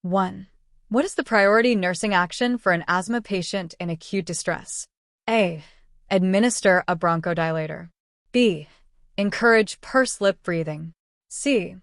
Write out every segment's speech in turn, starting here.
1. What is the priority nursing action for an asthma patient in acute distress? A. Administer a bronchodilator. B. Encourage pursed lip breathing. C.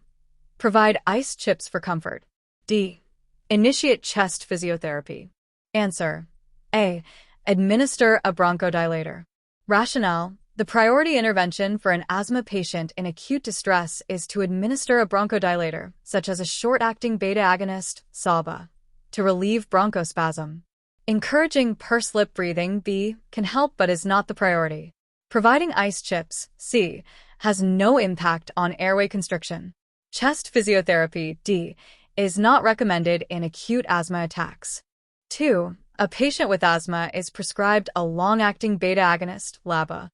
Provide ice chips for comfort. D. Initiate chest physiotherapy. Answer: A. Administer a bronchodilator. Rationale: the priority intervention for an asthma patient in acute distress is to administer a bronchodilator, such as a short-acting beta agonist, SABA, to relieve bronchospasm. Encouraging pursed lip breathing, B, can help but is not the priority. Providing ice chips, C, has no impact on airway constriction. Chest physiotherapy, D, is not recommended in acute asthma attacks. 2. A patient with asthma is prescribed a long-acting beta agonist, LABA.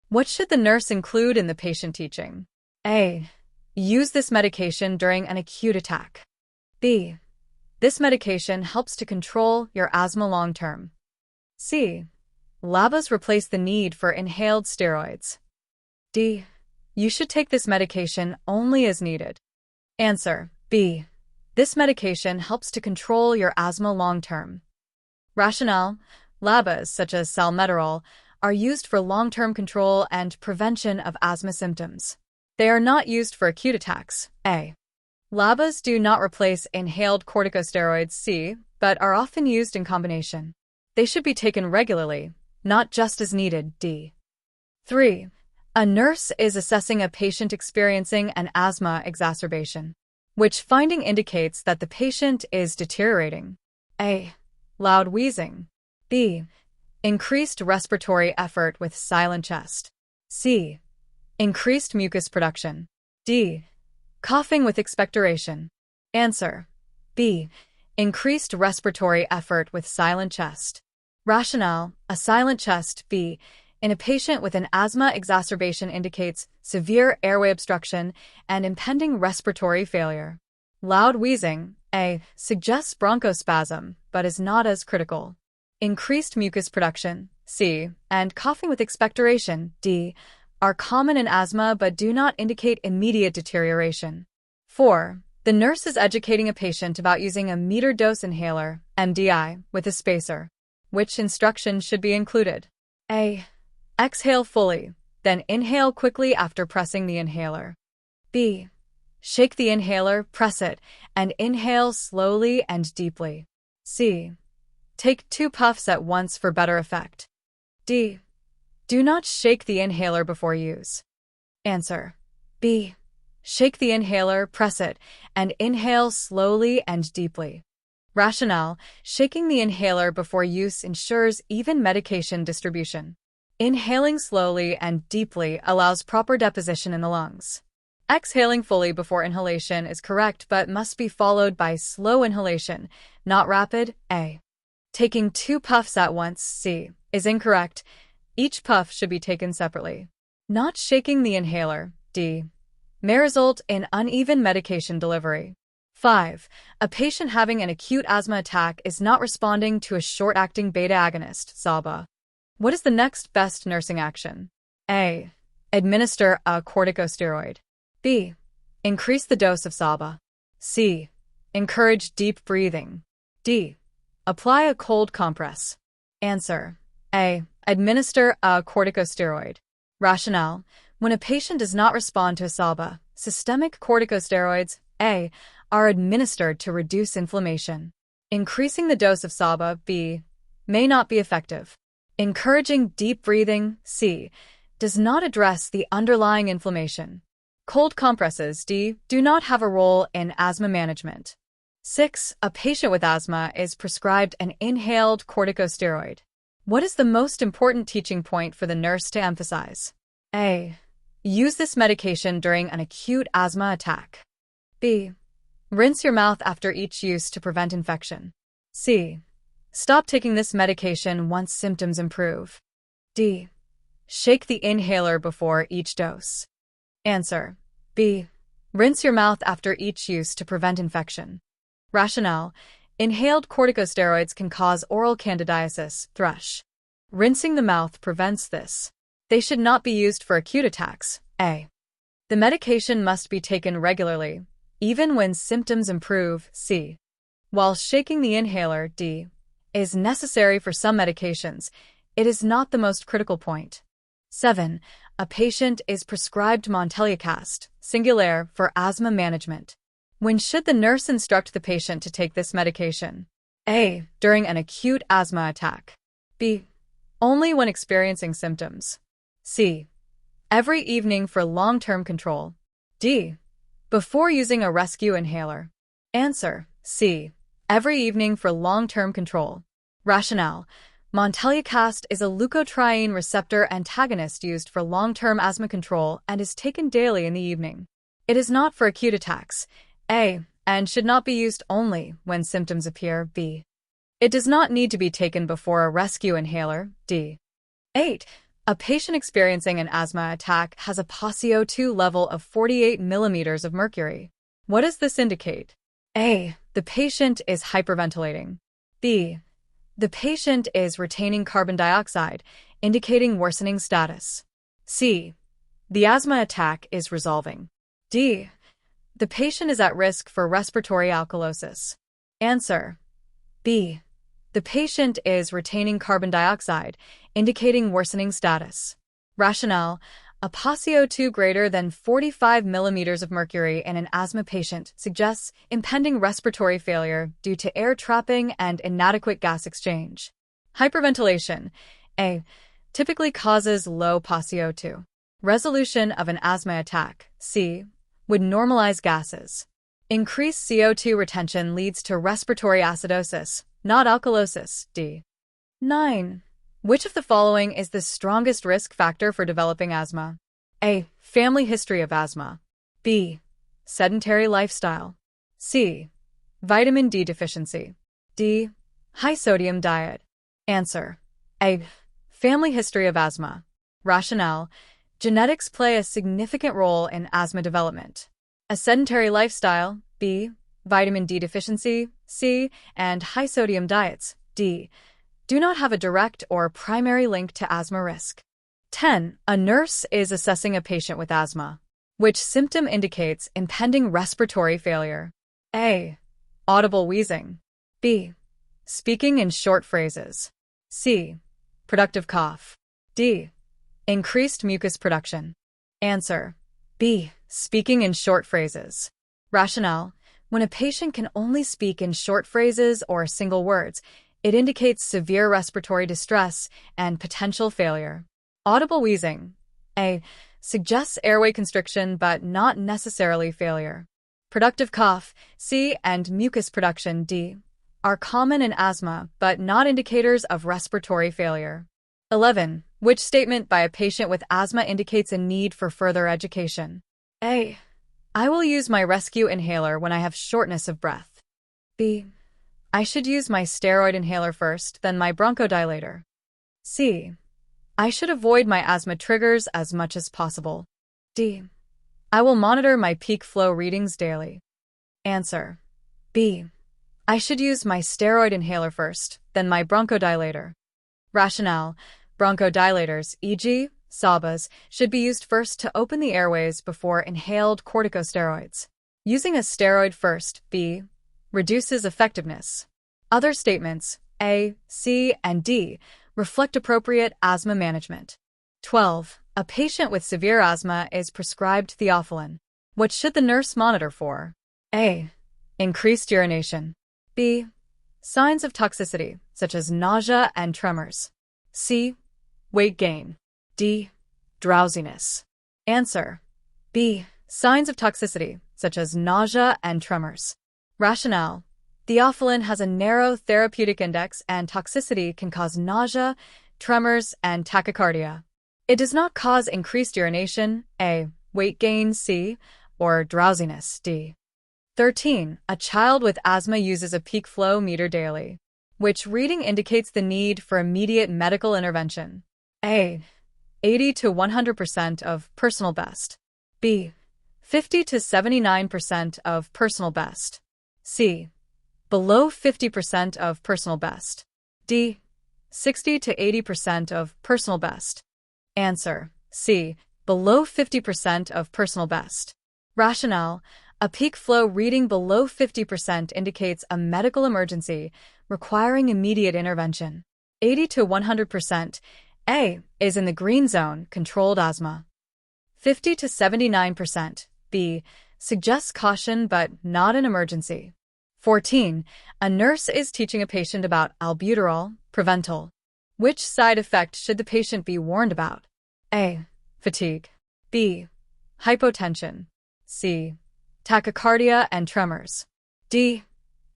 What should the nurse include in the patient teaching? A. Use this medication during an acute attack. B. This medication helps to control your asthma long-term. C. LABAs replace the need for inhaled steroids. D. You should take this medication only as needed. Answer: B. This medication helps to control your asthma long-term. Rationale: LABAs, such as salmeterol, are used for long-term control and prevention of asthma symptoms. They are not used for acute attacks. A. LABAs do not replace inhaled corticosteroids, C, but are often used in combination. They should be taken regularly, not just as needed, D. 3. A nurse is assessing a patient experiencing an asthma exacerbation. Which finding indicates that the patient is deteriorating? A. Loud wheezing. B. Increased respiratory effort with silent chest. C. Increased mucus production. D. Coughing with expectoration. Answer: B. Increased respiratory effort with silent chest. Rationale: a silent chest, B, in a patient with an asthma exacerbation indicates severe airway obstruction and impending respiratory failure. Loud wheezing, A, suggests bronchospasm, but is not as critical. Increased mucus production, C, and coughing with expectoration, D, are common in asthma but do not indicate immediate deterioration. 4. The nurse is educating a patient about using a metered-dose inhaler, MDI, with a spacer. Which instructions should be included? A. Exhale fully, then inhale quickly after pressing the inhaler. B. Shake the inhaler, press it, and inhale slowly and deeply. C. Take 2 puffs at once for better effect. D. Do not shake the inhaler before use. Answer: B. Shake the inhaler, press it, and inhale slowly and deeply. Rationale: shaking the inhaler before use ensures even medication distribution. Inhaling slowly and deeply allows proper deposition in the lungs. Exhaling fully before inhalation is correct but must be followed by slow inhalation, not rapid, A. Taking 2 puffs at once, C, is incorrect. Each puff should be taken separately. Not shaking the inhaler, D, may result in uneven medication delivery. 5. A patient having an acute asthma attack is not responding to a short-acting beta agonist, SABA. What is the next best nursing action? A. Administer a corticosteroid. B. Increase the dose of SABA. C. Encourage deep breathing. D. Apply a cold compress. Answer: A. Administer a corticosteroid. Rationale: when a patient does not respond to a SABA, systemic corticosteroids, A, are administered to reduce inflammation. Increasing the dose of SABA, B, may not be effective. Encouraging deep breathing, C, does not address the underlying inflammation. Cold compresses, D, do not have a role in asthma management. 6. A patient with asthma is prescribed an inhaled corticosteroid. What is the most important teaching point for the nurse to emphasize? A. Use this medication during an acute asthma attack. B. Rinse your mouth after each use to prevent infection. C. Stop taking this medication once symptoms improve. D. Shake the inhaler before each dose. Answer: B. Rinse your mouth after each use to prevent infection. Rationale: inhaled corticosteroids can cause oral candidiasis, thrush. Rinsing the mouth prevents this. They should not be used for acute attacks. A. The medication must be taken regularly, even when symptoms improve. C. While shaking the inhaler, D, is necessary for some medications, it is not the most critical point. 7. A patient is prescribed Montelycast, singular, for asthma management. When should the nurse instruct the patient to take this medication? A. During an acute asthma attack. B. Only when experiencing symptoms. C. Every evening for long-term control. D. Before using a rescue inhaler. Answer: C. Every evening for long-term control. Rationale: Montelycast is a leukotriene receptor antagonist used for long-term asthma control and is taken daily in the evening. It is not for acute attacks. A. And should not be used only when symptoms appear. B. It does not need to be taken before a rescue inhaler. D. 8. A patient experiencing an asthma attack has a PaCO2 level of 48 millimeters of mercury. What does this indicate? A. The patient is hyperventilating. B. The patient is retaining carbon dioxide, indicating worsening status. C. The asthma attack is resolving. D. The patient is at risk for respiratory alkalosis. Answer: B. The patient is retaining carbon dioxide, indicating worsening status. Rationale: a PaCO2 greater than 45 millimeters of mercury in an asthma patient suggests impending respiratory failure due to air trapping and inadequate gas exchange. Hyperventilation: A. Typically causes low PaCO2. Resolution of an asthma attack, C. Would normalize gases. Increased CO2 retention leads to respiratory acidosis, not alkalosis. D. 9. Which of the following is the strongest risk factor for developing asthma? A. Family history of asthma. B. Sedentary lifestyle. C. Vitamin D deficiency. D. High sodium diet. Answer: A. Family history of asthma. Rationale: genetics play a significant role in asthma development. A sedentary lifestyle, B. Vitamin D deficiency, C. And high sodium diets, D. Do not have a direct or primary link to asthma risk. 10. A nurse is assessing a patient with asthma. Which symptom indicates impending respiratory failure? A. Audible wheezing. B. Speaking in short phrases. C. Productive cough. D. Increased mucus production. Answer: B. Speaking in short phrases. Rationale: when a patient can only speak in short phrases or single words, it indicates severe respiratory distress and potential failure. Audible wheezing, A. Suggests airway constriction but not necessarily failure. Productive cough, C. And mucus production, D. Are common in asthma but not indicators of respiratory failure. 11. Which statement by a patient with asthma indicates a need for further education? A. I will use my rescue inhaler when I have shortness of breath. B. I should use my steroid inhaler first, then my bronchodilator. C. I should avoid my asthma triggers as much as possible. D. I will monitor my peak flow readings daily. Answer: B. I should use my steroid inhaler first, then my bronchodilator. Rationale: bronchodilators, e.g., SABAs, should be used first to open the airways before inhaled corticosteroids. Using a steroid first, B. Reduces effectiveness. Other statements, A, C, and D, reflect appropriate asthma management. 12. A patient with severe asthma is prescribed theophylline. What should the nurse monitor for? A. Increased urination. B. Signs of toxicity, such as nausea and tremors. C. Weight gain. D. Drowsiness. Answer: B. Signs of toxicity, such as nausea and tremors. Rationale: theophylline has a narrow therapeutic index and toxicity can cause nausea, tremors, and tachycardia. It does not cause increased urination, A. Weight gain, C. Or drowsiness, D. 13. A child with asthma uses a peak flow meter daily. Which reading indicates the need for immediate medical intervention? A. 80 to 100% of personal best. B. 50 to 79% of personal best. C. Below 50% of personal best. D. 60 to 80% of personal best. Answer: C. Below 50% of personal best. Rationale: A peak flow reading below 50% indicates a medical emergency requiring immediate intervention. 80 to 100%, A, is in the green zone, controlled asthma. 50 to 79%, B, suggests caution but not an emergency. 14. A nurse is teaching a patient about albuterol, preventive. Which side effect should the patient be warned about? A, fatigue. B, hypotension. C, tachycardia and tremors. D,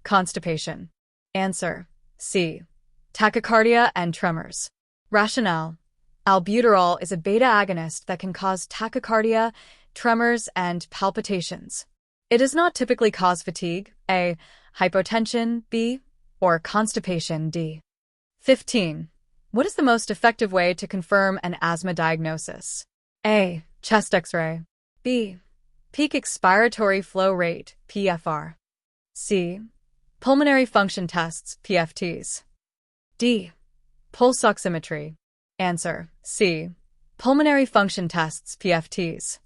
constipation. Answer: C, tachycardia and tremors. Rationale: albuterol is a beta agonist that can cause tachycardia, tremors, and palpitations. It does not typically cause fatigue, A, hypotension, B, or constipation, D. 15. What is the most effective way to confirm an asthma diagnosis? A, chest X-ray. B, peak expiratory flow rate, PFR. C, pulmonary function tests, PFTs. D, pulse oximetry. Answer: C, pulmonary function tests, PFTs.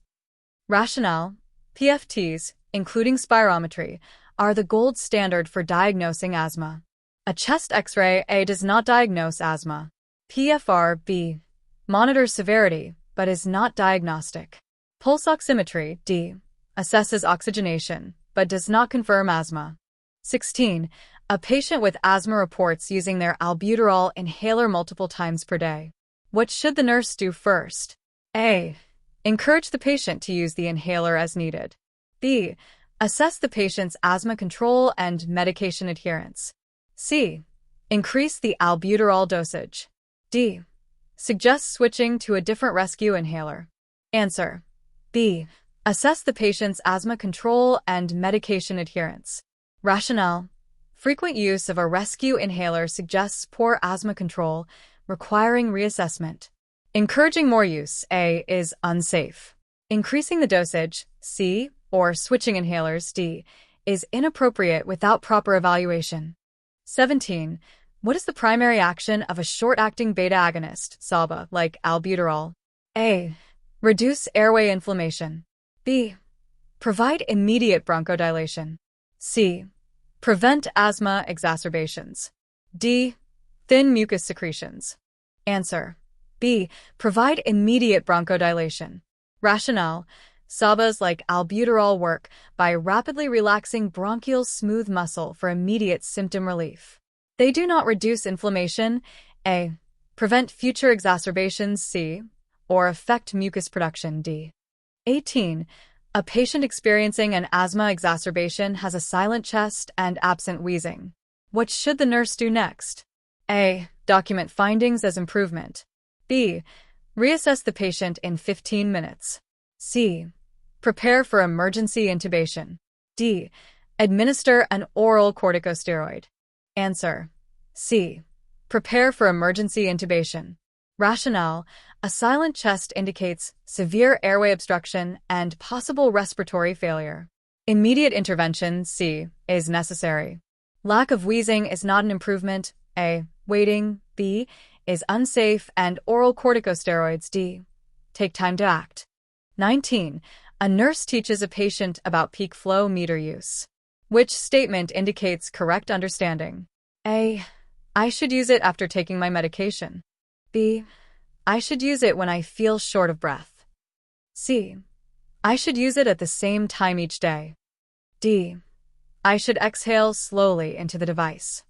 Rationale: PFTs, including spirometry, are the gold standard for diagnosing asthma. A chest X-ray, A, does not diagnose asthma. PFR, B, monitors severity, but is not diagnostic. Pulse oximetry, D, assesses oxygenation, but does not confirm asthma. 16. A patient with asthma reports using their albuterol inhaler multiple times per day. What should the nurse do first? A, encourage the patient to use the inhaler as needed. B, assess the patient's asthma control and medication adherence. C, increase the albuterol dosage. D, suggest switching to a different rescue inhaler. Answer: B, assess the patient's asthma control and medication adherence. Rationale: frequent use of a rescue inhaler suggests poor asthma control, requiring reassessment. Encouraging more use, A, is unsafe. Increasing the dosage, C, or switching inhalers, D, is inappropriate without proper evaluation. 17. What is the primary action of a short-acting beta agonist, SABA, like albuterol? A, reduce airway inflammation. B, provide immediate bronchodilation. C, prevent asthma exacerbations. D, thin mucus secretions. Answer: B, provide immediate bronchodilation. Rationale: SABAs like albuterol work by rapidly relaxing bronchial smooth muscle for immediate symptom relief. They do not reduce inflammation, A, prevent future exacerbations, C, or affect mucus production, D. 18. A patient experiencing an asthma exacerbation has a silent chest and absent wheezing. What should the nurse do next? A, document findings as improvement. B, reassess the patient in 15 minutes. C, prepare for emergency intubation. D, administer an oral corticosteroid. Answer: C, prepare for emergency intubation. Rationale: a silent chest indicates severe airway obstruction and possible respiratory failure. Immediate intervention, C, is necessary. Lack of wheezing is not an improvement, A, waiting, B, is unsafe, and oral corticosteroids, D, take time to act. 19. A nurse teaches a patient about peak flow meter use. Which statement indicates correct understanding? A, I should use it after taking my medication. B, I should use it when I feel short of breath. C, I should use it at the same time each day. D, I should exhale slowly into the device.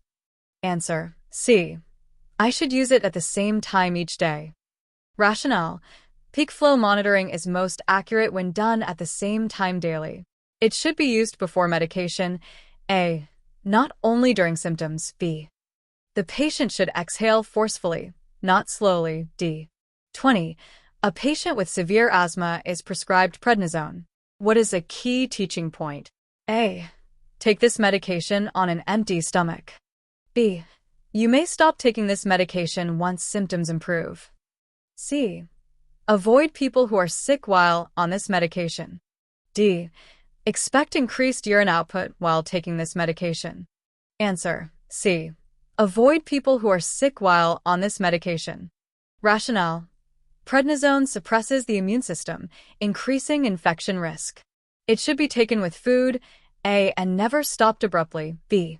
Answer: C, I should use it at the same time each day. Rationale: peak flow monitoring is most accurate when done at the same time daily. It should be used before medication, A, not only during symptoms, B. The patient should exhale forcefully, not slowly, D. 20. A patient with severe asthma is prescribed prednisone. What is a key teaching point? A, take this medication on an empty stomach. B, you may stop taking this medication once symptoms improve. C, avoid people who are sick while on this medication. D, expect increased urine output while taking this medication. Answer: C, avoid people who are sick while on this medication. Rationale: prednisone suppresses the immune system, increasing infection risk. It should be taken with food, A, and never stopped abruptly, B.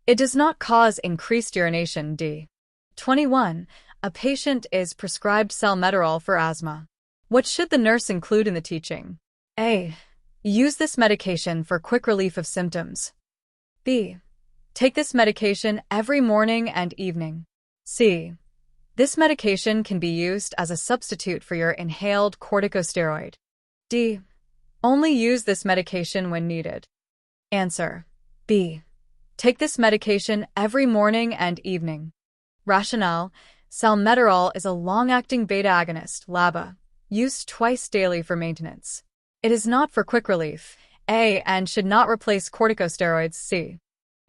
It does not cause increased urination, D. 21. A patient is prescribed salmeterol for asthma. What should the nurse include in the teaching? A. Use this medication for quick relief of symptoms. B. Take this medication every morning and evening. C. This medication can be used as a substitute for your inhaled corticosteroid. D. Only use this medication when needed. Answer. B. Take this medication every morning and evening. Rationale. Salmeterol is a long-acting beta-agonist, LABA, used twice daily for maintenance. It is not for quick relief, A, and should not replace corticosteroids, C.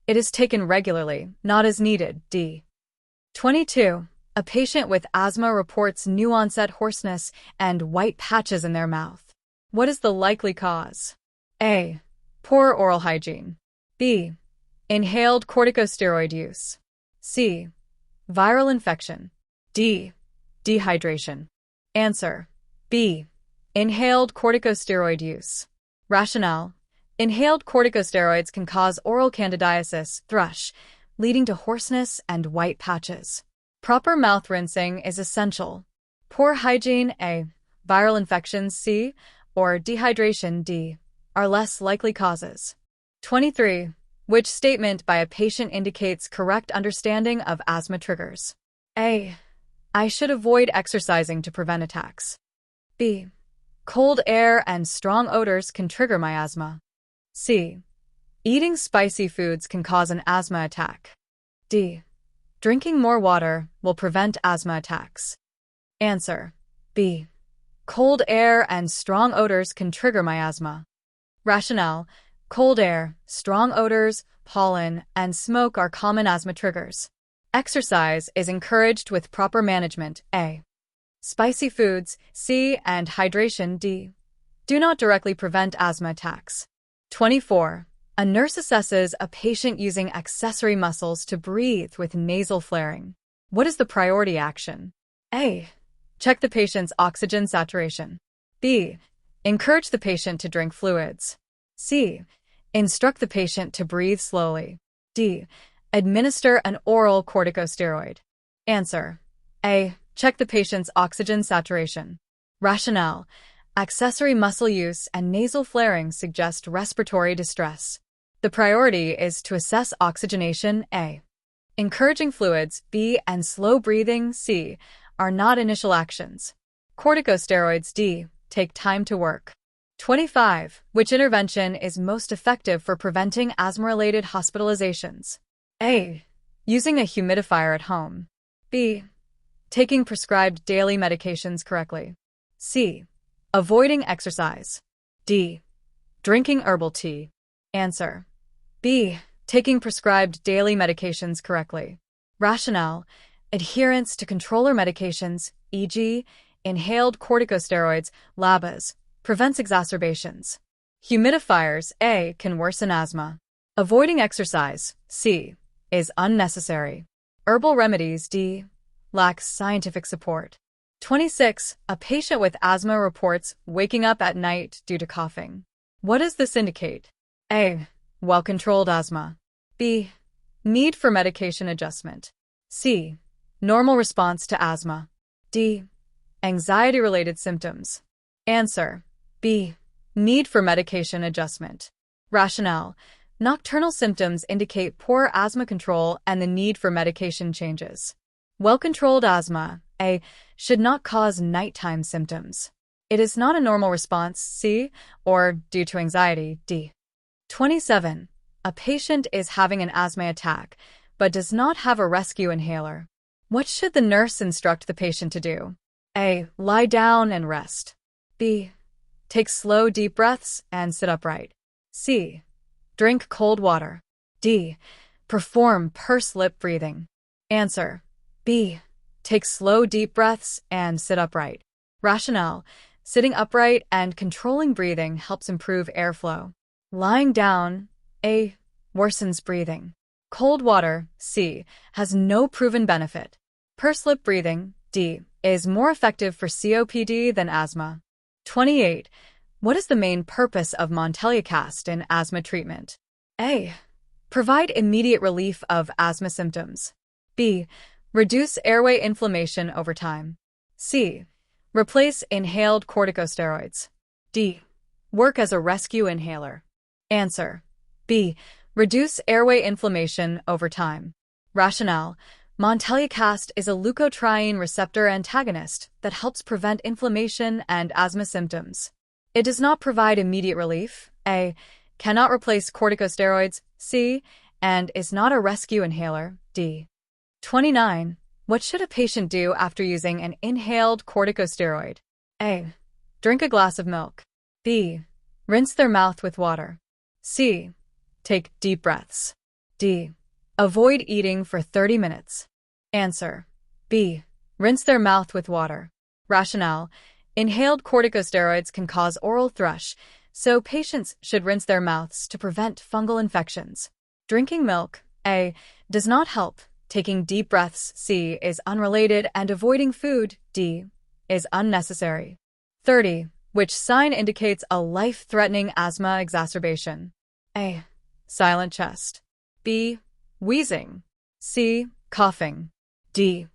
It is taken regularly, not as needed, D. 22. A patient with asthma reports new-onset hoarseness and white patches in their mouth. What is the likely cause? A. Poor oral hygiene. B. Inhaled corticosteroid use. C. Viral infection. D. Dehydration. Answer. B. Inhaled corticosteroid use. Rationale. Inhaled corticosteroids can cause oral candidiasis, thrush, leading to hoarseness and white patches. Proper mouth rinsing is essential. Poor hygiene, A. Viral infections, C. Or dehydration, D. are less likely causes. 23. Which statement by a patient indicates correct understanding of asthma triggers? A. I should avoid exercising to prevent attacks. B. Cold air and strong odors can trigger my asthma. C. Eating spicy foods can cause an asthma attack. D. Drinking more water will prevent asthma attacks. Answer. B. Cold air and strong odors can trigger my asthma. Rationale. Cold air, strong odors, pollen, and smoke are common asthma triggers. Exercise is encouraged with proper management, A. Spicy foods, C, and hydration, D. do not directly prevent asthma attacks. 24. A nurse assesses a patient using accessory muscles to breathe with nasal flaring. What is the priority action? A. Check the patient's oxygen saturation. B. Encourage the patient to drink fluids. C. Instruct the patient to breathe slowly. D. Administer an oral corticosteroid. Answer. A. Check the patient's oxygen saturation. Rationale. Accessory muscle use and nasal flaring suggest respiratory distress. The priority is to assess oxygenation, A. Encouraging fluids, B, and slow breathing, C, are not initial actions. Corticosteroids, D, take time to work. 25. Which intervention is most effective for preventing asthma-related hospitalizations? A. Using a humidifier at home. B. Taking prescribed daily medications correctly. C. Avoiding exercise. D. Drinking herbal tea. Answer. B. Taking prescribed daily medications correctly. Rationale. Adherence to controller medications, e.g., inhaled corticosteroids, LABAs, prevents exacerbations. Humidifiers, A, can worsen asthma. Avoiding exercise, C, is unnecessary. Herbal remedies, D, lacks scientific support. 26. A patient with asthma reports waking up at night due to coughing. What does this indicate? A. Well-controlled asthma. B. Need for medication adjustment. C. Normal response to asthma. D. Anxiety-related symptoms. Answer. B. Need for medication adjustment. Rationale. Nocturnal symptoms indicate poor asthma control and the need for medication changes. Well-controlled asthma, A, should not cause nighttime symptoms. It is not a normal response, C, or due to anxiety, D. 27. A patient is having an asthma attack, but does not have a rescue inhaler. What should the nurse instruct the patient to do? A. Lie down and rest. B. Take slow, deep breaths and sit upright. C. Drink cold water. D. Perform pursed lip breathing. Answer. B. Take slow, deep breaths and sit upright. Rationale. Sitting upright and controlling breathing helps improve airflow. Lying down, A, worsens breathing. Cold water, C, has no proven benefit. Pursed lip breathing, D, is more effective for COPD than asthma. 28. What is the main purpose of Montelycast in asthma treatment? A. Provide immediate relief of asthma symptoms. B. Reduce airway inflammation over time. C. Replace inhaled corticosteroids. D. Work as a rescue inhaler. Answer. B. Reduce airway inflammation over time. Rationale. Montelycast is a leukotriene receptor antagonist that helps prevent inflammation and asthma symptoms. It does not provide immediate relief. A. Cannot replace corticosteroids. C. And is not a rescue inhaler. D. 29. What should a patient do after using an inhaled corticosteroid? A. Drink a glass of milk. B. Rinse their mouth with water. C. Take deep breaths. D. Avoid eating for 30 minutes. Answer. B. Rinse their mouth with water. Rationale. Inhaled corticosteroids can cause oral thrush, so patients should rinse their mouths to prevent fungal infections. Drinking milk. A. Does not help. Taking deep breaths. C. Is unrelated, and avoiding food. D. Is unnecessary. 30. Which sign indicates a life-threatening asthma exacerbation? A. Silent chest. B. Wheezing. C. Coughing. D.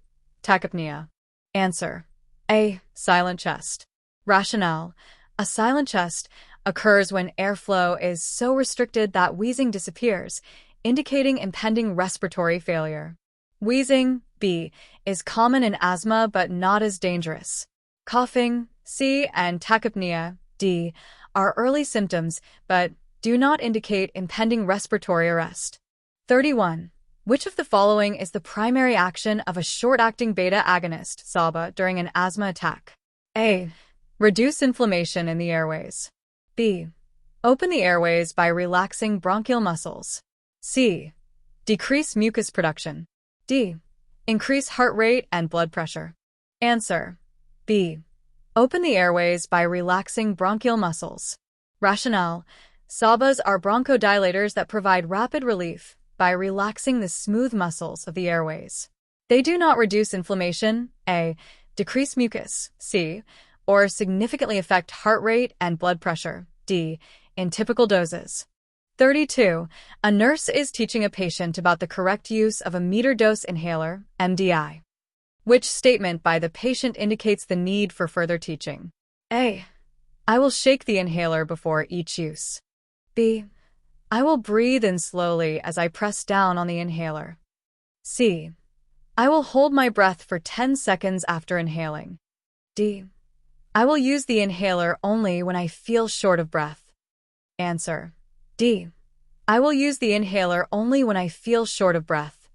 Tachypnea. Answer. A. Silent chest. Rationale. A silent chest occurs when airflow is so restricted that wheezing disappears, indicating impending respiratory failure. Wheezing. B. Is common in asthma but not as dangerous. Coughing. C. And tachypnea. D. Are early symptoms but do not indicate impending respiratory arrest. 31. Which of the following is the primary action of a short-acting beta agonist, SABA, during an asthma attack? A. Reduce inflammation in the airways. B. Open the airways by relaxing bronchial muscles. C. Decrease mucus production. D. Increase heart rate and blood pressure. Answer. B. Open the airways by relaxing bronchial muscles. Rationale. SABAs are bronchodilators that provide rapid relief by relaxing the smooth muscles of the airways. They do not reduce inflammation. A. Decrease mucus. C. Or significantly affect heart rate and blood pressure. D. In typical doses. 32. A nurse is teaching a patient about the correct use of a meter-dose inhaler, MDI. Which statement by the patient indicates the need for further teaching? A. I will shake the inhaler before each use. B. I will breathe in slowly as I press down on the inhaler. C. I will hold my breath for 10 seconds after inhaling. D. I will use the inhaler only when I feel short of breath. Answer. D. I will use the inhaler only when I feel short of breath.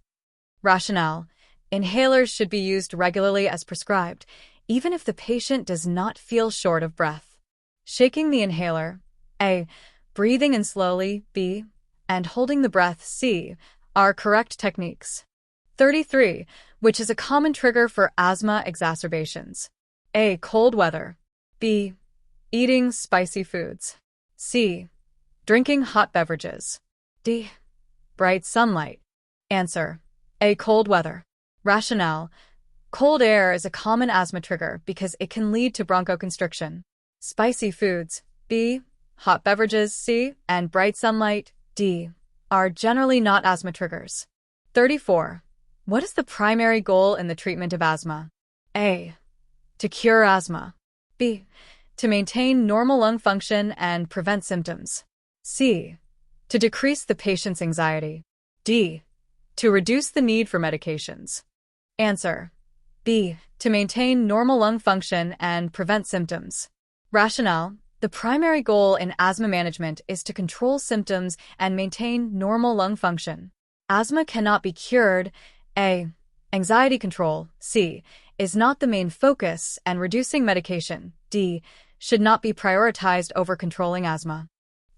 Rationale. Inhalers should be used regularly as prescribed, even if the patient does not feel short of breath. Shaking the inhaler. A. Breathing in slowly. B. And holding the breath. C. Are correct techniques. 33. Which is a common trigger for asthma exacerbations? A. Cold weather. B. Eating spicy foods. C. Drinking hot beverages. D. Bright sunlight. Answer. A. Cold weather. Rationale. Cold air is a common asthma trigger because it can lead to bronchoconstriction. Spicy foods. B. Hot beverages. C. And bright sunlight. D. Are generally not asthma triggers. 34. What is the primary goal in the treatment of asthma? A. To cure asthma. B. To maintain normal lung function and prevent symptoms. C. To decrease the patient's anxiety. D. To reduce the need for medications. Answer. B. To maintain normal lung function and prevent symptoms. Rationale. The primary goal in asthma management is to control symptoms and maintain normal lung function. Asthma cannot be cured. A. Anxiety control. C. Is not the main focus, and reducing medication. D. Should not be prioritized over controlling asthma.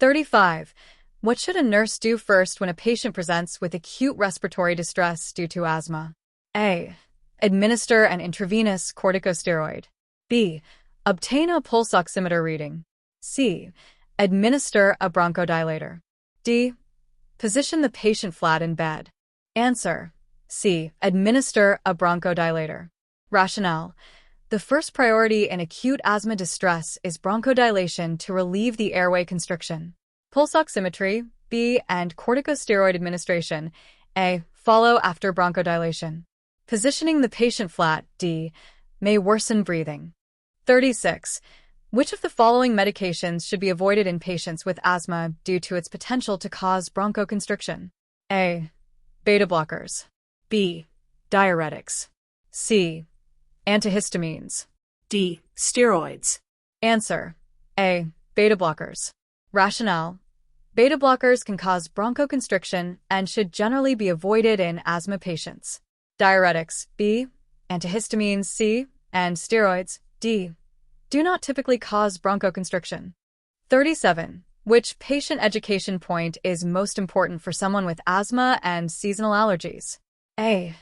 35. What should a nurse do first when a patient presents with acute respiratory distress due to asthma? A. Administer an intravenous corticosteroid. B. Obtain a pulse oximeter reading. C. Administer a bronchodilator. D. Position the patient flat in bed. Answer. C. Administer a bronchodilator. Rationale. The first priority in acute asthma distress is bronchodilation to relieve the airway constriction. Pulse oximetry, B, and corticosteroid administration, A, follow after bronchodilation. Positioning the patient flat, D, may worsen breathing. 36. Which of the following medications should be avoided in patients with asthma due to its potential to cause bronchoconstriction? A, beta blockers. B, diuretics. C, antihistamines. D, steroids. Answer: A, beta blockers. Rationale: beta blockers can cause bronchoconstriction and should generally be avoided in asthma patients. Diuretics, B, antihistamines, C, and steroids, D, do not typically cause bronchoconstriction. 37. Which patient education point is most important for someone with asthma and seasonal allergies? A,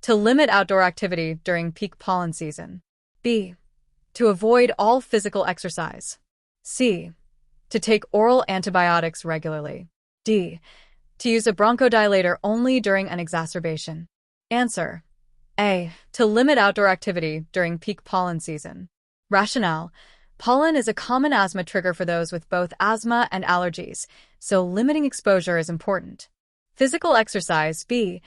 to limit outdoor activity during peak pollen season. B, to avoid all physical exercise. C, to take oral antibiotics regularly. D, to use a bronchodilator only during an exacerbation. Answer: A, to limit outdoor activity during peak pollen season. Rationale: pollen is a common asthma trigger for those with both asthma and allergies, so limiting exposure is important. Physical exercise, B,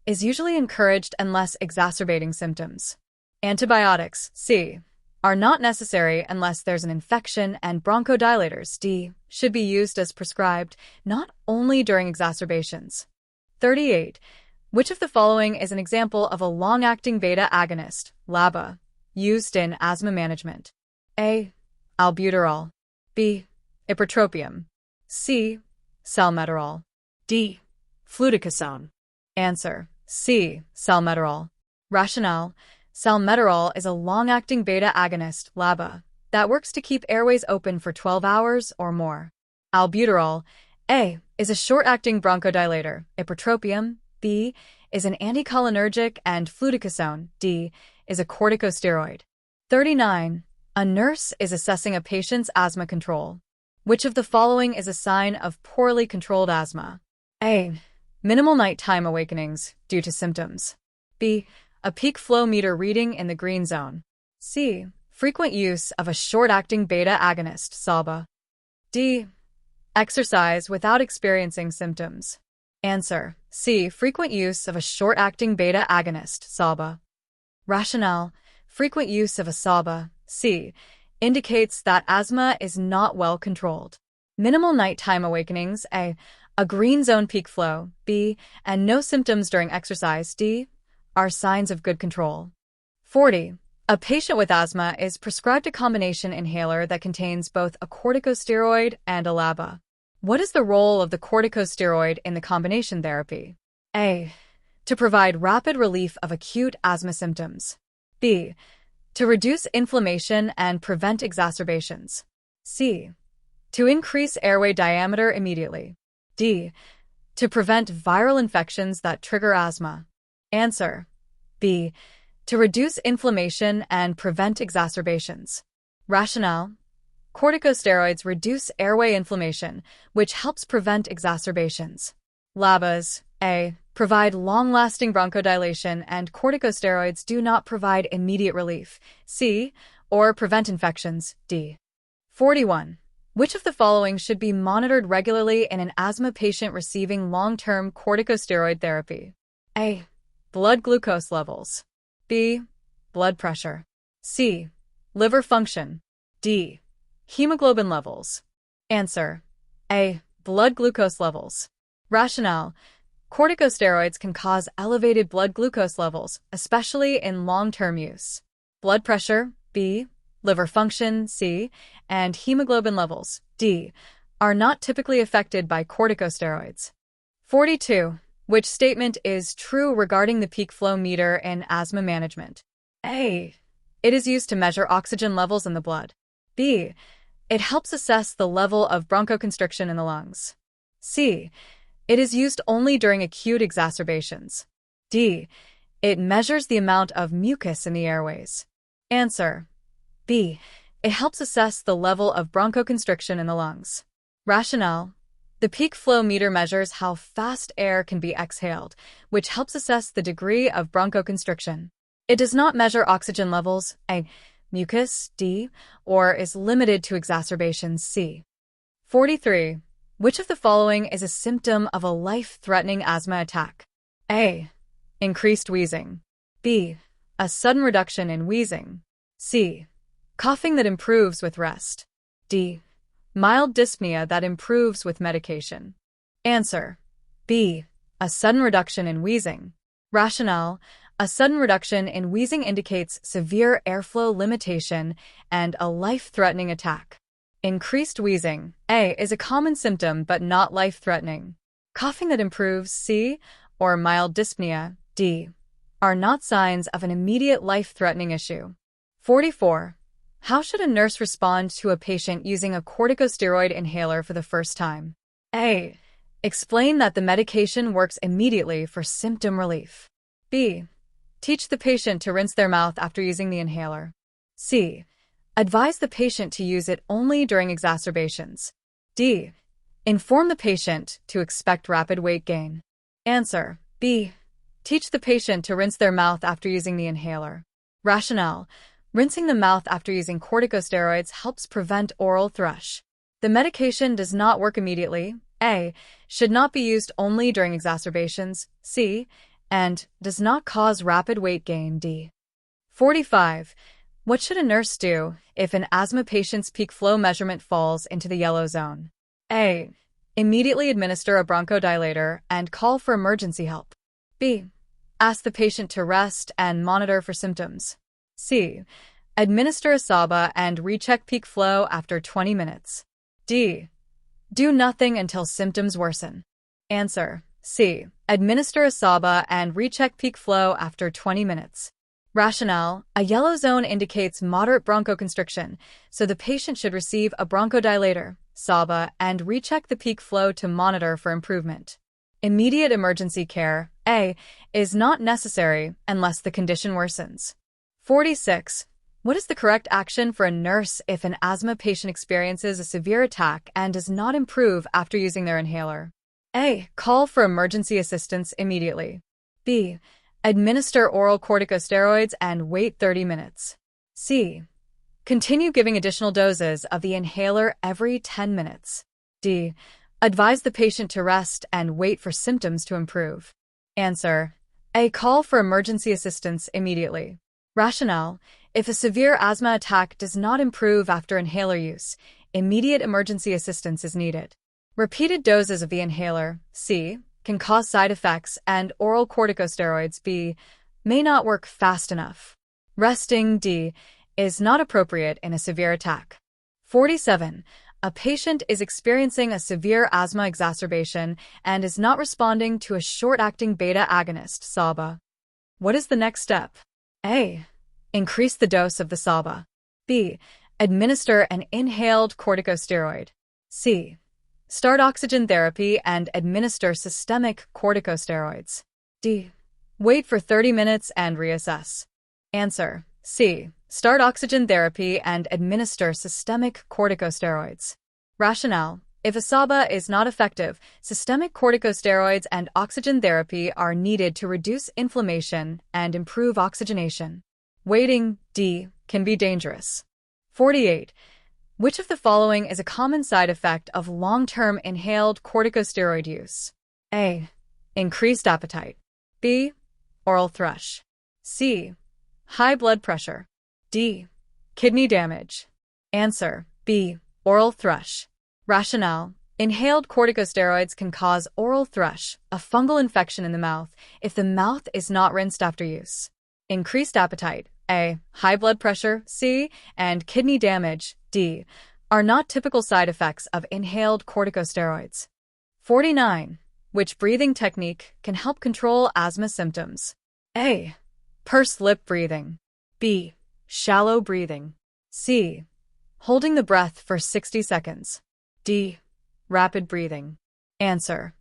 is usually encouraged unless exacerbating symptoms. Antibiotics, C, are not necessary unless there's an infection, and bronchodilators, D, should be used as prescribed, not only during exacerbations. 38. Which of the following is an example of a long-acting beta agonist, LABA, used in asthma management? A, albuterol. B, ipratropium. C, salmeterol. D, fluticasone. Answer: C, salmeterol. Rationale: salmeterol is a long-acting beta agonist, LABA, that works to keep airways open for 12 hours or more. Albuterol, A, is a short-acting bronchodilator. Ipratropium, B, is an anticholinergic, and fluticasone, D, is a corticosteroid. 39. A nurse is assessing a patient's asthma control. Which of the following is a sign of poorly controlled asthma? A, minimal nighttime awakenings due to symptoms. B, a peak flow meter reading in the green zone. C, frequent use of a short-acting beta agonist, SABA. D, exercise without experiencing symptoms. Answer: C, frequent use of a short-acting beta agonist, SABA. Rationale: frequent use of a SABA, C, indicates that asthma is not well controlled. Minimal nighttime awakenings, A, green zone peak flow, B, and no symptoms during exercise, D, are signs of good control. 40. A patient with asthma is prescribed a combination inhaler that contains both a corticosteroid and a LABA. What is the role of the corticosteroid in the combination therapy? A, to provide rapid relief of acute asthma symptoms. B, to reduce inflammation and prevent exacerbations. C, to increase airway diameter immediately. D, to prevent viral infections that trigger asthma. Answer: B, to reduce inflammation and prevent exacerbations. Rationale: corticosteroids reduce airway inflammation, which helps prevent exacerbations. LABAs, A, provide long-lasting bronchodilation, and corticosteroids do not provide immediate relief, C, or prevent infections, D. 41. Which of the following should be monitored regularly in an asthma patient receiving long-term corticosteroid therapy? A, blood glucose levels. B, blood pressure. C, liver function. D, hemoglobin levels. Answer: A, blood glucose levels. Rationale: corticosteroids can cause elevated blood glucose levels, especially in long-term use. Blood pressure, B, liver function, C, and hemoglobin levels, D, are not typically affected by corticosteroids. 42. Which statement is true regarding the peak flow meter in asthma management? A, it is used to measure oxygen levels in the blood. B, it helps assess the level of bronchoconstriction in the lungs. C, it is used only during acute exacerbations. D, it measures the amount of mucus in the airways. Answer: B, it helps assess the level of bronchoconstriction in the lungs. Rationale: the peak flow meter measures how fast air can be exhaled, which helps assess the degree of bronchoconstriction. It does not measure oxygen levels, mucus, D, or is limited to exacerbations, C. 43. Which of the following is a symptom of a life-threatening asthma attack? A. Increased wheezing. B. A sudden reduction in wheezing. C. Coughing that improves with rest. D. Mild dyspnea that improves with medication. Answer: B. A sudden reduction in wheezing. Rationale: a sudden reduction in wheezing indicates severe airflow limitation and a life-threatening attack. Increased wheezing, A, is a common symptom but not life-threatening. Coughing that improves, C, or mild dyspnea, D, are not signs of an immediate life-threatening issue. 44. How should a nurse respond to a patient using a corticosteroid inhaler for the first time? A. Explain that the medication works immediately for symptom relief. B. Teach the patient to rinse their mouth after using the inhaler. C. Advise the patient to use it only during exacerbations. D. Inform the patient to expect rapid weight gain. Answer: B. Teach the patient to rinse their mouth after using the inhaler. Rationale: rinsing the mouth after using corticosteroids helps prevent oral thrush. The medication does not work immediately. A. Should not be used only during exacerbations. C. And does not cause rapid weight gain. D. 45. What should a nurse do if an asthma patient's peak flow measurement falls into the yellow zone? A. Immediately administer a bronchodilator and call for emergency help. B. Ask the patient to rest and monitor for symptoms. C. Administer a SABA and recheck peak flow after 20 minutes. D. Do nothing until symptoms worsen. Answer: C. Administer a SABA and recheck peak flow after 20 minutes. Rationale: a yellow zone indicates moderate bronchoconstriction, so the patient should receive a bronchodilator, SABA, and recheck the peak flow to monitor for improvement. Immediate emergency care, A, is not necessary unless the condition worsens. 46. What is the correct action for a nurse if an asthma patient experiences a severe attack and does not improve after using their inhaler? A. Call for emergency assistance immediately. B. Administer oral corticosteroids and wait 30 minutes. C. Continue giving additional doses of the inhaler every 10 minutes. D. Advise the patient to rest and wait for symptoms to improve. Answer: A. Call for emergency assistance immediately. Rationale: if a severe asthma attack does not improve after inhaler use, immediate emergency assistance is needed. Repeated doses of the inhaler, C, can cause side effects, and oral corticosteroids, B, may not work fast enough. Resting, D, is not appropriate in a severe attack. 47. A patient is experiencing a severe asthma exacerbation and is not responding to a short-acting beta agonist, SABA. What is the next step? A. Increase the dose of the SABA. B. Administer an inhaled corticosteroid. C. Start oxygen therapy and administer systemic corticosteroids. D. Wait for 30 minutes and reassess. Answer: C. Start oxygen therapy and administer systemic corticosteroids. Rationale: if a SABA is not effective, systemic corticosteroids and oxygen therapy are needed to reduce inflammation and improve oxygenation. Waiting, D, can be dangerous. 48. Which of the following is a common side effect of long-term inhaled corticosteroid use? A. Increased appetite. B. Oral thrush. C. High blood pressure. D. Kidney damage. Answer: B. Oral thrush. Rationale: inhaled corticosteroids can cause oral thrush, a fungal infection in the mouth, if the mouth is not rinsed after use. Increased appetite, A. High blood pressure, C. And kidney damage, D. are not typical side effects of inhaled corticosteroids. 49. Which breathing technique can help control asthma symptoms? A. Pursed lip breathing. B. Shallow breathing. C. Holding the breath for 60 seconds. D. Rapid breathing. Answer: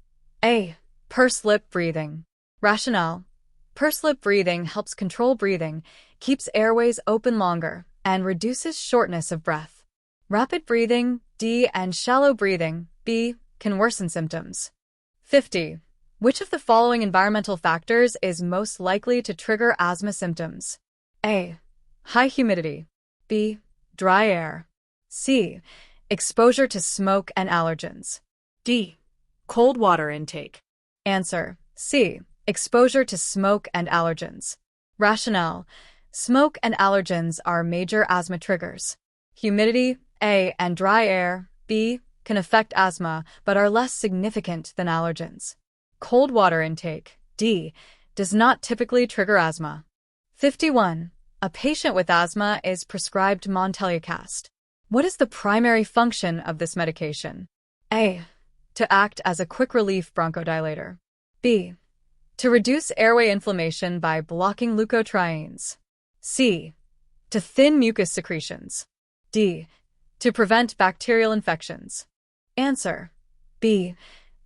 A. Pursed lip breathing. Rationale: pursed lip breathing helps control breathing, keeps airways open longer, and reduces shortness of breath. Rapid breathing, D, and shallow breathing, B, can worsen symptoms. 50. Which of the following environmental factors is most likely to trigger asthma symptoms? A. High humidity. B. Dry air. C. Exposure to smoke and allergens. D. Cold water intake. Answer: C. Exposure to smoke and allergens. Rationale: smoke and allergens are major asthma triggers. Humidity, A, and dry air, B, can affect asthma but are less significant than allergens. Cold water intake, D, does not typically trigger asthma. 51. A patient with asthma is prescribed Montelycast. What is the primary function of this medication? A. To act as a quick relief bronchodilator. B. To reduce airway inflammation by blocking leukotrienes. C. To thin mucus secretions. D. To prevent bacterial infections. Answer: B.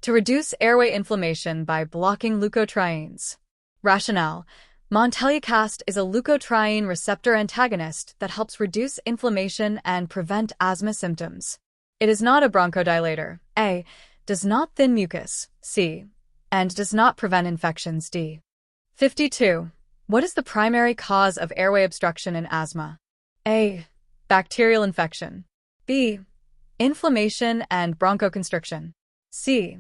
To reduce airway inflammation by blocking leukotrienes. Rationale: Montelycast is a leukotriene receptor antagonist that helps reduce inflammation and prevent asthma symptoms. It is not a bronchodilator, A, does not thin mucus, C, and does not prevent infections, D. 52. What is the primary cause of airway obstruction in asthma? A. Bacterial infection. B. Inflammation and bronchoconstriction. C.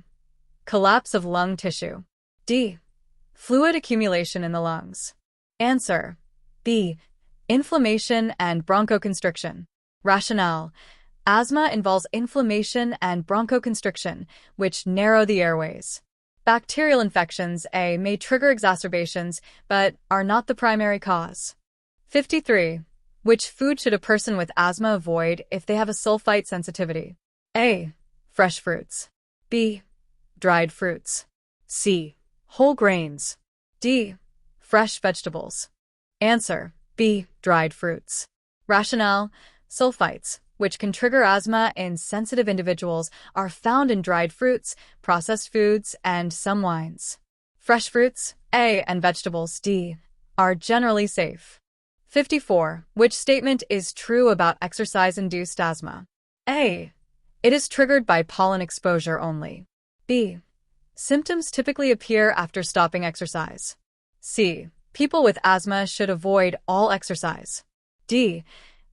Collapse of lung tissue. D. Fluid accumulation in the lungs. Answer: B. Inflammation and bronchoconstriction. Rationale: asthma involves inflammation and bronchoconstriction, which narrow the airways. Bacterial infections, A, may trigger exacerbations, but are not the primary cause. 53. Which food should a person with asthma avoid if they have a sulfite sensitivity? A. Fresh fruits. B. Dried fruits. C. Whole grains. D. Fresh vegetables. Answer: B. Dried fruits. Rationale: sulfites, which can trigger asthma in sensitive individuals, are found in dried fruits, processed foods, and some wines. Fresh fruits, A, and vegetables, D, are generally safe. 54. Which statement is true about exercise-induced asthma? A. It is triggered by pollen exposure only. B. Symptoms typically appear after stopping exercise. C. People with asthma should avoid all exercise. D.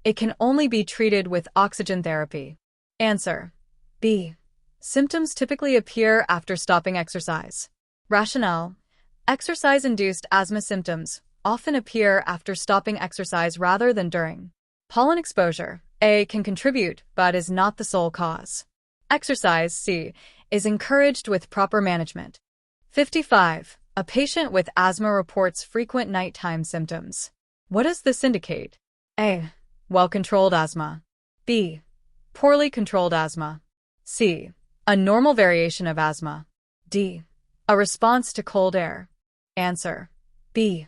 It can only be treated with oxygen therapy. Answer: B. Symptoms typically appear after stopping exercise. Rationale: exercise-induced asthma symptoms often appear after stopping exercise rather than during. Pollen exposure, A, can contribute but is not the sole cause. Exercise, C, is encouraged with proper management. 55. A patient with asthma reports frequent nighttime symptoms. What does this indicate? A. Well-controlled asthma. B. Poorly controlled asthma. C. A normal variation of asthma. D. A response to cold air. Answer: B.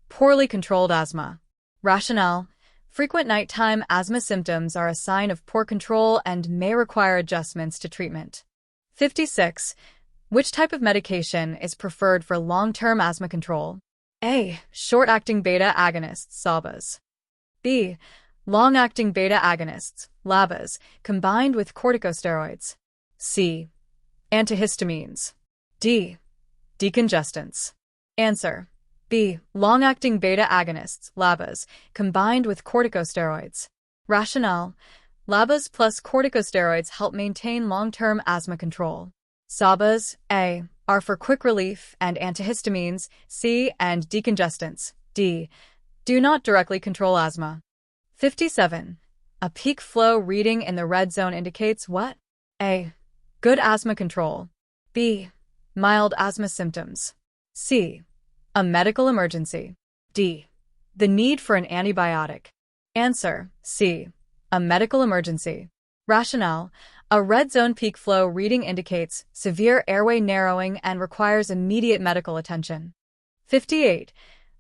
Poorly controlled asthma. Rationale: frequent nighttime asthma symptoms are a sign of poor control and may require adjustments to treatment. 56. Which type of medication is preferred for long-term asthma control? A. Short-acting beta agonists, SABAs. B. Long-acting beta agonists, LABAs, combined with corticosteroids. C. Antihistamines. D. Decongestants. Answer: B. Long-acting beta agonists, LABAs, combined with corticosteroids. Rationale: LABAs plus corticosteroids help maintain long-term asthma control. SABAs, A, are for quick relief, and antihistamines, C, and decongestants, D, do not directly control asthma. 57. A peak flow reading in the red zone indicates what? A. Good asthma control. B. Mild asthma symptoms. C. A medical emergency. D. The need for an antibiotic. Answer: C. A medical emergency. Rationale: a red zone peak flow reading indicates severe airway narrowing and requires immediate medical attention. 58.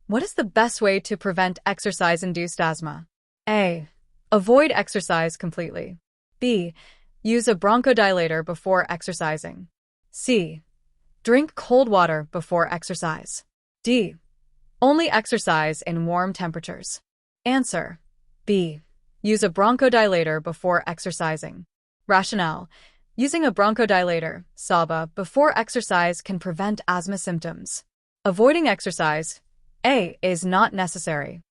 What is the best way to prevent exercise-induced asthma? A. Avoid exercise completely. B. Use a bronchodilator before exercising. C. Drink cold water before exercise. D. Only exercise in warm temperatures. Answer: B. Use a bronchodilator before exercising. Rationale: using a bronchodilator, SABA, before exercise can prevent asthma symptoms. Avoiding exercise, A, is not necessary.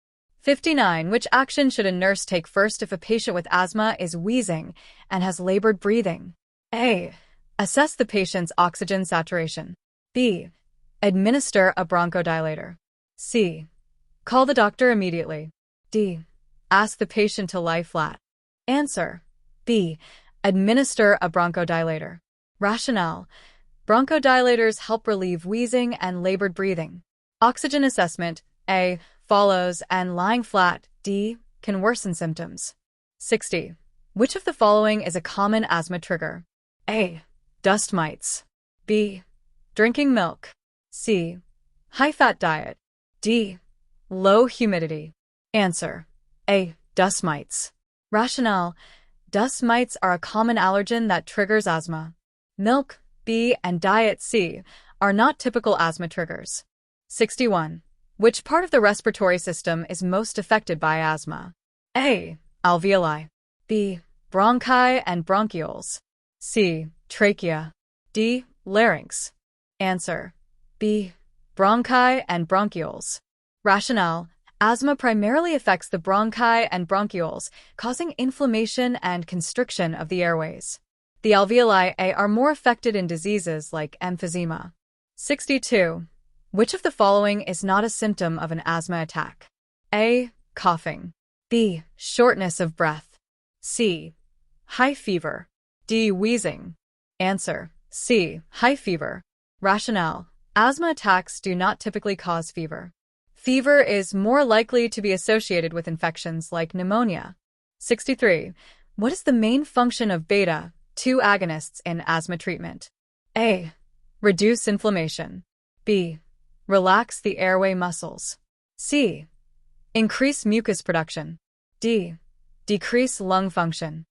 59. Which action should a nurse take first if a patient with asthma is wheezing and has labored breathing? A. Assess the patient's oxygen saturation. B. Administer a bronchodilator. C. Call the doctor immediately. D. Ask the patient to lie flat. Answer. B. Administer a bronchodilator. Rationale. Bronchodilators help relieve wheezing and labored breathing. Oxygen assessment, A, follows, and lying flat, D, can worsen symptoms. 60. Which of the following is a common asthma trigger? A. Dust mites. B. Drinking milk. C. High-fat diet. D. Low humidity. Answer. A. Dust mites. Rationale. Dust mites are a common allergen that triggers asthma. Milk, B, and diet, C, are not typical asthma triggers. 61. Which part of the respiratory system is most affected by asthma? A. Alveoli. B. Bronchi and bronchioles. C. Trachea. D. Larynx. Answer. B. Bronchi and bronchioles. Rationale. Asthma primarily affects the bronchi and bronchioles, causing inflammation and constriction of the airways. The alveoli are more affected in diseases like emphysema. 62. Which of the following is not a symptom of an asthma attack? A. Coughing. B. Shortness of breath. C. High fever. D. Wheezing. Answer. C. High fever. Rationale. Asthma attacks do not typically cause fever. Fever is more likely to be associated with infections like pneumonia. 63. What is the main function of beta-2 agonists in asthma treatment? A. Reduce inflammation. B. Relax the airway muscles. C. Increase mucus production. D. Decrease lung function.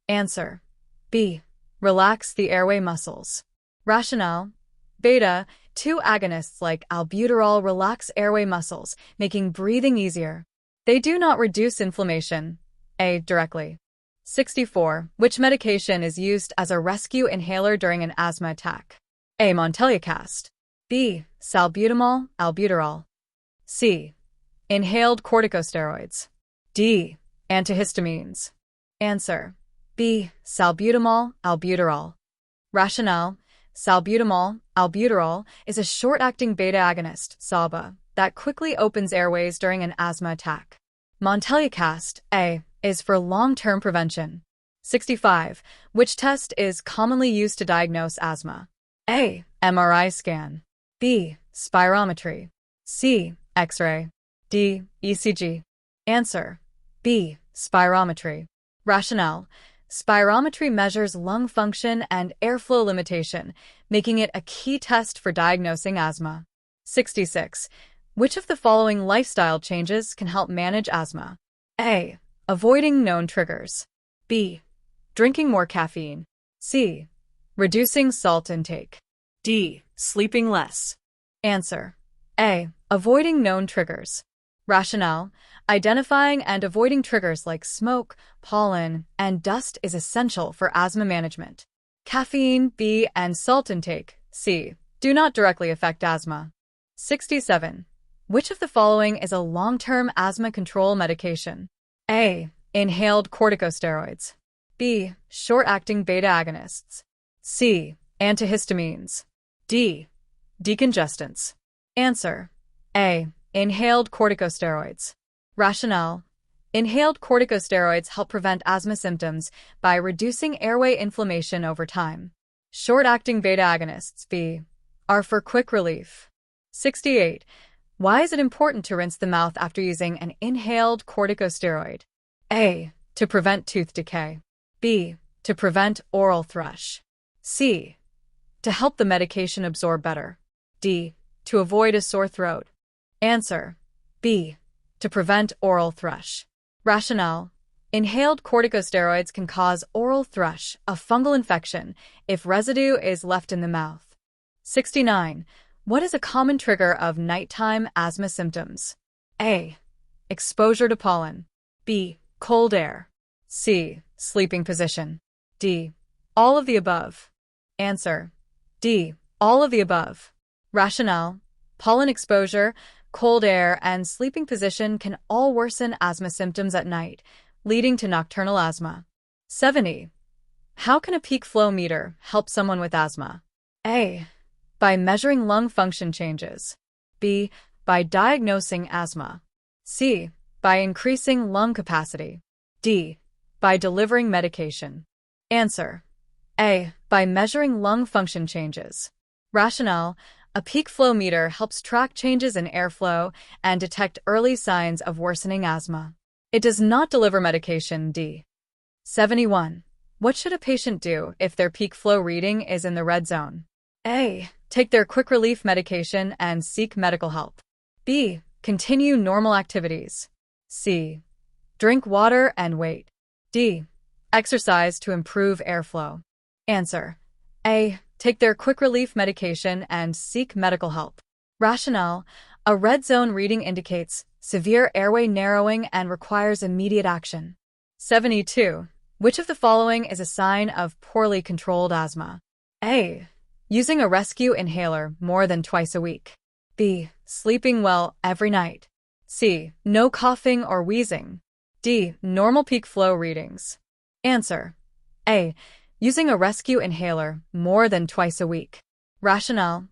Answer. B. Relax the airway muscles. Rationale. Beta-2 agonists like albuterol relax airway muscles, making breathing easier. They do not reduce inflammation. A. Directly. 64. Which medication is used as a rescue inhaler during an asthma attack? A. Montelycast. B. Salbutamol, albuterol. C. Inhaled corticosteroids. D. Antihistamines. Answer. B. Salbutamol, albuterol. Rationale. Salbutamol, albuterol, is a short-acting beta agonist, SABA, that quickly opens airways during an asthma attack. Montelycast, A, is for long-term prevention. 65. Which test is commonly used to diagnose asthma? A. MRI scan. B. Spirometry. C. X-ray. D. ECG. Answer. B. Spirometry. Rationale. Spirometry measures lung function and airflow limitation, making it a key test for diagnosing asthma. 66. Which of the following lifestyle changes can help manage asthma? A. Avoiding known triggers. B. Drinking more caffeine. C. Reducing salt intake. D. Sleeping less. Answer. A. Avoiding known triggers. Rationale. Identifying and avoiding triggers like smoke, pollen, and dust is essential for asthma management. Caffeine, B, and salt intake, C, do not directly affect asthma. 67. Which of the following is a long-term asthma control medication? A. Inhaled corticosteroids. B. Short-acting beta agonists. C. Antihistamines. D. Decongestants. Answer. A. Inhaled corticosteroids. Rationale. Inhaled corticosteroids help prevent asthma symptoms by reducing airway inflammation over time. Short-acting beta agonists, B, are for quick relief. 68. Why is it important to rinse the mouth after using an inhaled corticosteroid? A. To prevent tooth decay. B. To prevent oral thrush. C. To help the medication absorb better. D. To avoid a sore throat. Answer. B. To prevent oral thrush. Rationale. Inhaled corticosteroids can cause oral thrush, a fungal infection, if residue is left in the mouth. 69. What is a common trigger of nighttime asthma symptoms? A. Exposure to pollen. B. Cold air. C. Sleeping position. D. All of the above. Answer. D. All of the above. Rationale. Pollen exposure cold air, and sleeping position can all worsen asthma symptoms at night, leading to nocturnal asthma. 70. How can a peak flow meter help someone with asthma? A. By measuring lung function changes. B. By diagnosing asthma. C. By increasing lung capacity. D. By delivering medication. Answer. A. By measuring lung function changes. Rationale. A peak flow meter helps track changes in airflow and detect early signs of worsening asthma. It does not deliver medication. D. 71. What should a patient do if their peak flow reading is in the red zone? A. Take their quick relief medication and seek medical help. B. Continue normal activities. C. Drink water and wait. D. Exercise to improve airflow. Answer. A. Take their quick relief medication and seek medical help. Rationale. A red zone reading indicates severe airway narrowing and requires immediate action. 72. Which of the following is a sign of poorly controlled asthma? A. Using a rescue inhaler more than twice a week. B. Sleeping well every night. C. No coughing or wheezing. D. Normal peak flow readings. Answer. A. Using a rescue inhaler more than twice a week. Rationale.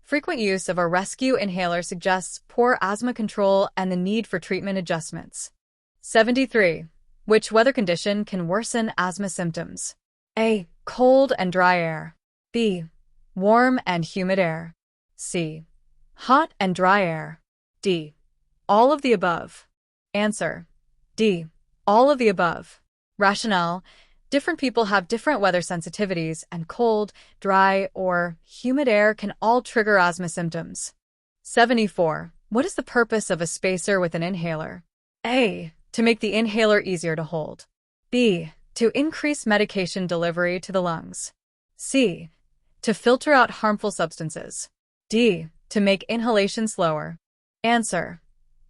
Frequent use of a rescue inhaler suggests poor asthma control and the need for treatment adjustments. 73. Which weather condition can worsen asthma symptoms? A. Cold and dry air. B. Warm and humid air. C. Hot and dry air. D. All of the above. Answer. D. All of the above. Rationale. Different people have different weather sensitivities, and cold, dry, or humid air can all trigger asthma symptoms. 74. What is the purpose of a spacer with an inhaler? A. To make the inhaler easier to hold. B. To increase medication delivery to the lungs. C. To filter out harmful substances. D. To make inhalation slower. Answer.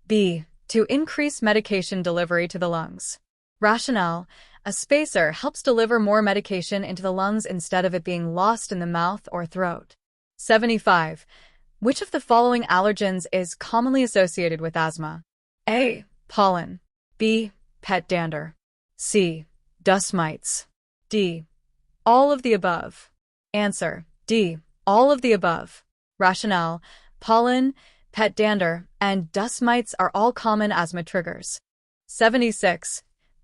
B. To increase medication delivery to the lungs. Rationale. A spacer helps deliver more medication into the lungs instead of it being lost in the mouth or throat. 75. Which of the following allergens is commonly associated with asthma? A. Pollen. B. Pet dander. C. Dust mites. D. All of the above. Answer. D. All of the above. Rationale. Pollen, pet dander, and dust mites are all common asthma triggers. 76.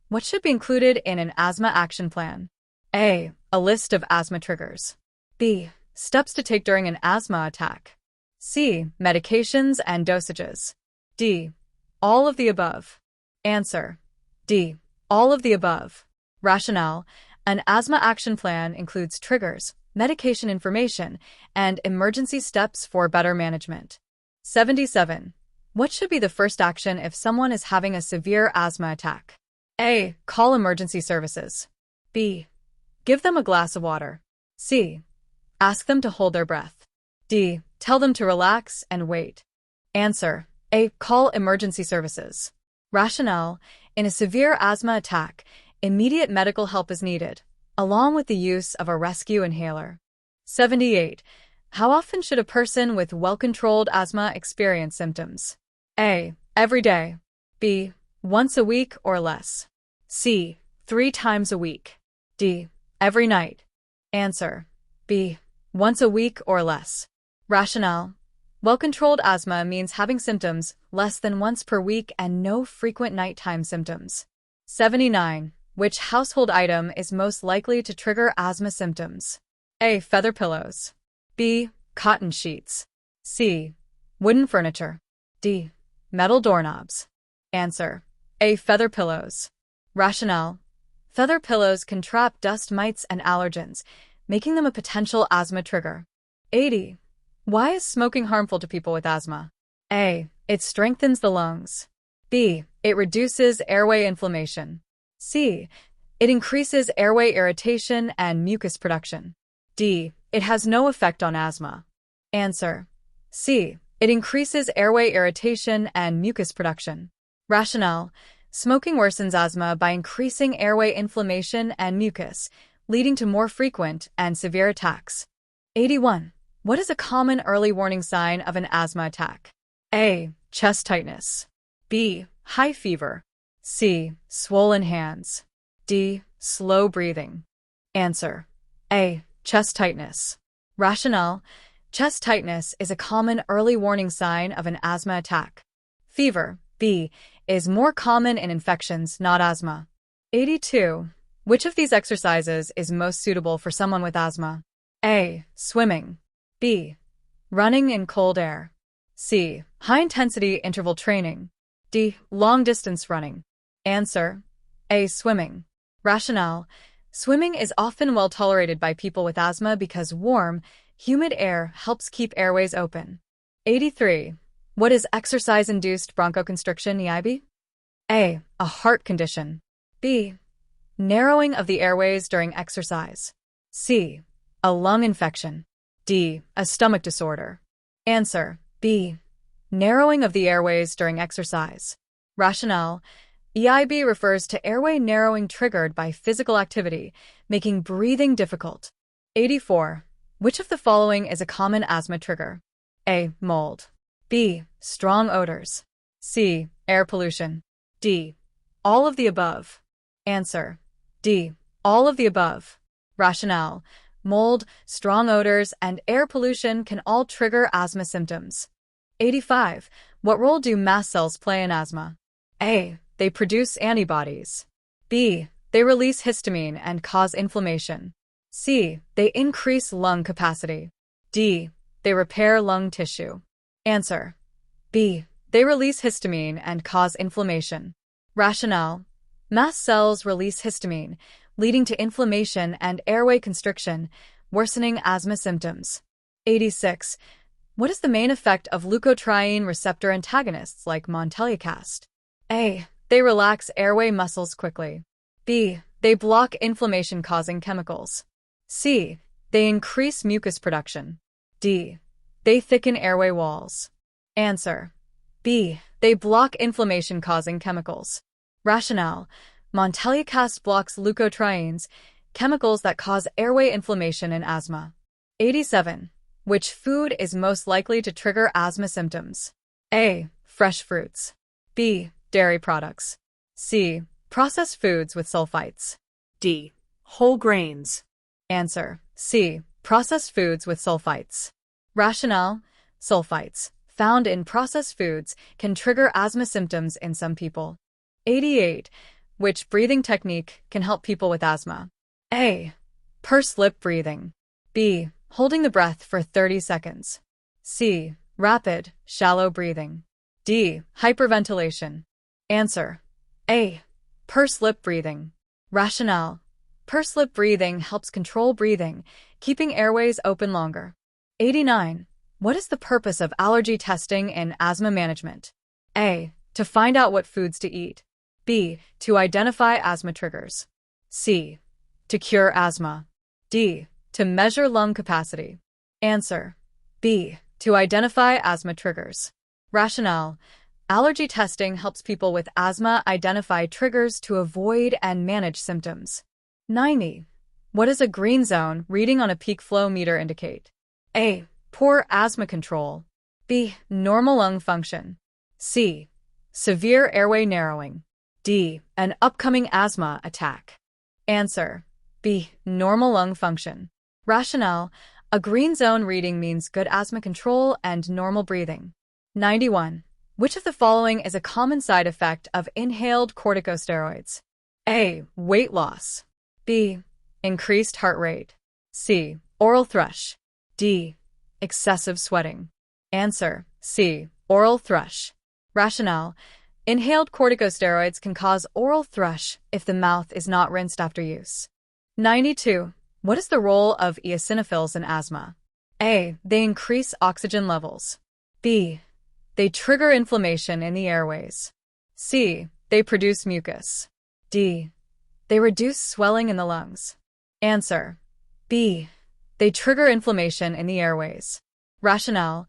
What should be included in an asthma action plan? A. A list of asthma triggers. B. Steps to take during an asthma attack. C. Medications and dosages. D. All of the above. Answer. D. All of the above. Rationale. An asthma action plan includes triggers, medication information, and emergency steps for better management. 77. What should be the first action if someone is having a severe asthma attack? A. Call emergency services. B. Give them a glass of water. C. Ask them to hold their breath. D. Tell them to relax and wait. Answer. A. Call emergency services. Rationale. In a severe asthma attack, immediate medical help is needed, along with the use of a rescue inhaler. 78. How often should a person with well-controlled asthma experience symptoms? A. Every day. B. Once a week or less. C. 3 times a week. D. Every night. Answer. B. Once a week or less. Rationale. Well-controlled asthma means having symptoms less than once per week and no frequent nighttime symptoms. 79. Which household item is most likely to trigger asthma symptoms? A. Feather pillows. B. Cotton sheets. C. Wooden furniture. D. Metal doorknobs. Answer. A. Feather pillows. Rationale. Feather pillows can trap dust mites and allergens, making them a potential asthma trigger. 80. Why is smoking harmful to people with asthma? A. It strengthens the lungs. B. It reduces airway inflammation. C. It increases airway irritation and mucus production. D. It has no effect on asthma. Answer. C. It increases airway irritation and mucus production. Rationale. Smoking worsens asthma by increasing airway inflammation and mucus, leading to more frequent and severe attacks. 81. What is a common early warning sign of an asthma attack? A. chest tightness. B, high fever. C, swollen hands. D, slow breathing. Answer: A, chest tightness. Rationale: chest tightness is a common early warning sign of an asthma attack. Fever, B, is more common in infections, not asthma. 82. Which of these exercises is most suitable for someone with asthma? A, swimming. B, running in cold air. C, high-intensity interval training. D, long-distance running. Answer: A, swimming. Rationale: swimming is often well tolerated by people with asthma because warm, humid air helps keep airways open. 83. What is exercise-induced bronchoconstriction, EIB? A, a heart condition. B, narrowing of the airways during exercise. C, a lung infection. D, a stomach disorder. Answer: B, narrowing of the airways during exercise. Rationale: EIB refers to airway narrowing triggered by physical activity, making breathing difficult. 84. Which of the following is a common asthma trigger? A, mold. B, strong odors. C, air pollution. D, all of the above. Answer: D, all of the above. Rationale: mold, strong odors, and air pollution can all trigger asthma symptoms. 85. What role do mast cells play in asthma? A, they produce antibodies. B, they release histamine and cause inflammation. C, they increase lung capacity. D, they repair lung tissue. Answer: B, they release histamine and cause inflammation. Rationale: mast cells release histamine, leading to inflammation and airway constriction, worsening asthma symptoms. 86. What is the main effect of leukotriene receptor antagonists like montelukast? A, they relax airway muscles quickly. B, they block inflammation-causing chemicals. C, they increase mucus production. D, they thicken airway walls. Answer: B, they block inflammation-causing chemicals. Rationale: montelukast blocks leukotrienes, chemicals that cause airway inflammation in asthma. 87. Which food is most likely to trigger asthma symptoms? A, fresh fruits. B, dairy products. C, processed foods with sulfites. D, whole grains. Answer: C, processed foods with sulfites. Rationale: sulfites, found in processed foods, can trigger asthma symptoms in some people. 88. Which breathing technique can help people with asthma? A, pursed lip breathing. B, holding the breath for 30 seconds. C, rapid, shallow breathing. D, hyperventilation. Answer: A, pursed lip breathing. Rationale: pursed lip breathing helps control breathing, keeping airways open longer. 89. What is the purpose of allergy testing in asthma management? A, to find out what foods to eat. B, to identify asthma triggers. C, to cure asthma. D, to measure lung capacity. Answer: B, to identify asthma triggers. Rationale: allergy testing helps people with asthma identify triggers to avoid and manage symptoms. 90. What does a green zone reading on a peak flow meter indicate? A, poor asthma control. B, normal lung function. C, severe airway narrowing. D, an upcoming asthma attack. Answer: B, normal lung function. Rationale: a green zone reading means good asthma control and normal breathing. 91. Which of the following is a common side effect of inhaled corticosteroids? A, weight loss. B, increased heart rate. C, oral thrush. D, excessive sweating. Answer: C, oral thrush. Rationale: inhaled corticosteroids can cause oral thrush if the mouth is not rinsed after use. 92. What is the role of eosinophils in asthma? A, they increase oxygen levels. B, they trigger inflammation in the airways. C, they produce mucus. D, they reduce swelling in the lungs. Answer: B, they trigger inflammation in the airways. Rationale: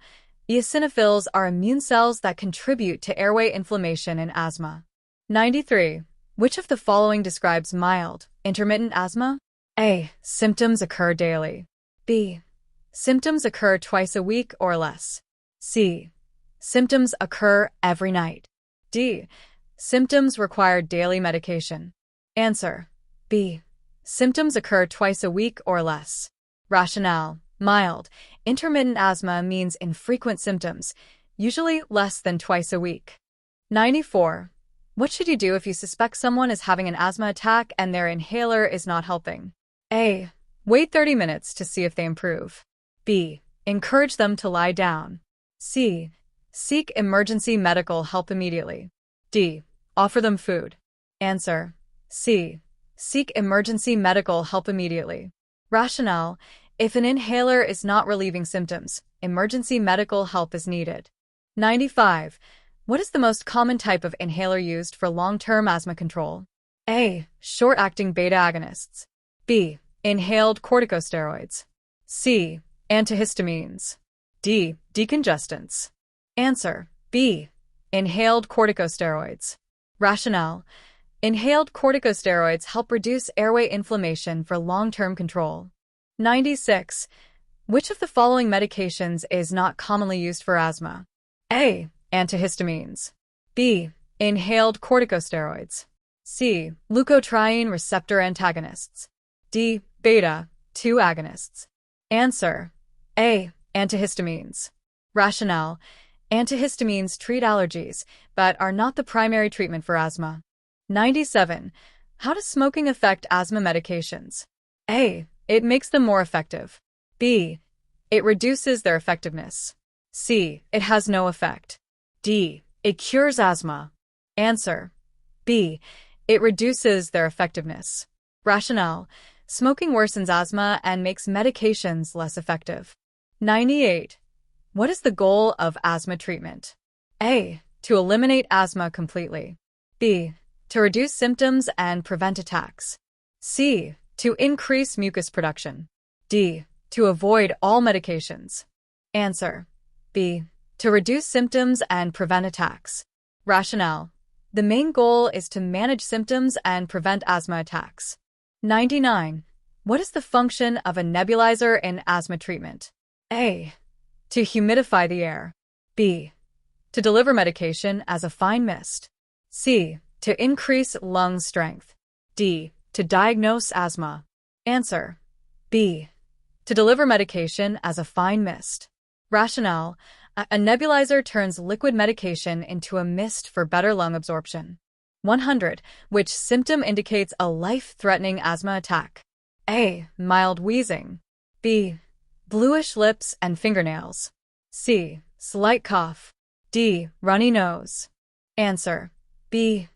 eosinophils are immune cells that contribute to airway inflammation in asthma. 93. Which of the following describes mild, intermittent asthma? A, symptoms occur daily. B, symptoms occur twice a week or less. C, Symptoms occur every night. D. Symptoms require daily medication. Answer. B. Symptoms occur twice a week or less. Rationale. Mild, intermittent asthma means infrequent symptoms, usually less than twice a week. 94. What should you do if you suspect someone is having an asthma attack and their inhaler is not helping? A. Wait 30 minutes to see if they improve. B. Encourage them to lie down. C. Seek emergency medical help immediately. D. Offer them food. Answer. C. Seek emergency medical help immediately. Rationale. If an inhaler is not relieving symptoms, emergency medical help is needed. 95. What is the most common type of inhaler used for long-term asthma control? A. Short-acting beta agonists. B. Inhaled corticosteroids. C. Antihistamines. D. Decongestants. Answer. B. Inhaled corticosteroids. Rationale. Inhaled corticosteroids help reduce airway inflammation for long-term control. 96. Which of the following medications is not commonly used for asthma? A. Antihistamines. B. Inhaled corticosteroids. C. Leukotriene receptor antagonists. D. Beta-2 agonists. Answer. A. Antihistamines. Rationale. Antihistamines treat allergies, but are not the primary treatment for asthma. 97. How does smoking affect asthma medications? A. It makes them more effective. B. It reduces their effectiveness. C. It has no effect. D. It cures asthma. Answer. B. It reduces their effectiveness. Rationale. Smoking worsens asthma and makes medications less effective. 98. What is the goal of asthma treatment? A. To eliminate asthma completely. B. To reduce symptoms and prevent attacks. C. To increase mucus production. D. To avoid all medications. Answer. B. To reduce symptoms and prevent attacks. Rationale. The main goal is to manage symptoms and prevent asthma attacks. 99. What is the function of a nebulizer in asthma treatment? A. To humidify the air. B. To deliver medication as a fine mist. C. To increase lung strength. D. To diagnose asthma. Answer. B. To deliver medication as a fine mist. Rationale. A nebulizer turns liquid medication into a mist for better lung absorption. 100. Which symptom indicates a life-threatening asthma attack? A. Mild wheezing. B. Bluish lips and fingernails. C. Slight cough. D. Runny nose. Answer. B.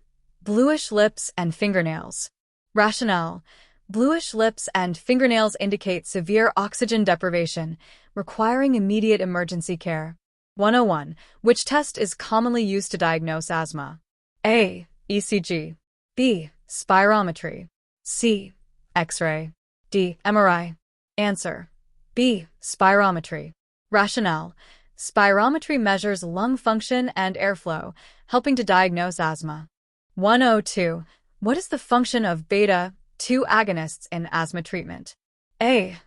Bluish lips and fingernails. Rationale. Bluish lips and fingernails indicate severe oxygen deprivation, requiring immediate emergency care. 101. Which test is commonly used to diagnose asthma? A. ECG. B. Spirometry. C. X-ray. D. MRI. Answer. B. Spirometry. Rationale. Spirometry measures lung function and airflow, helping to diagnose asthma. 102. What is the function of beta-2 agonists in asthma treatment? A.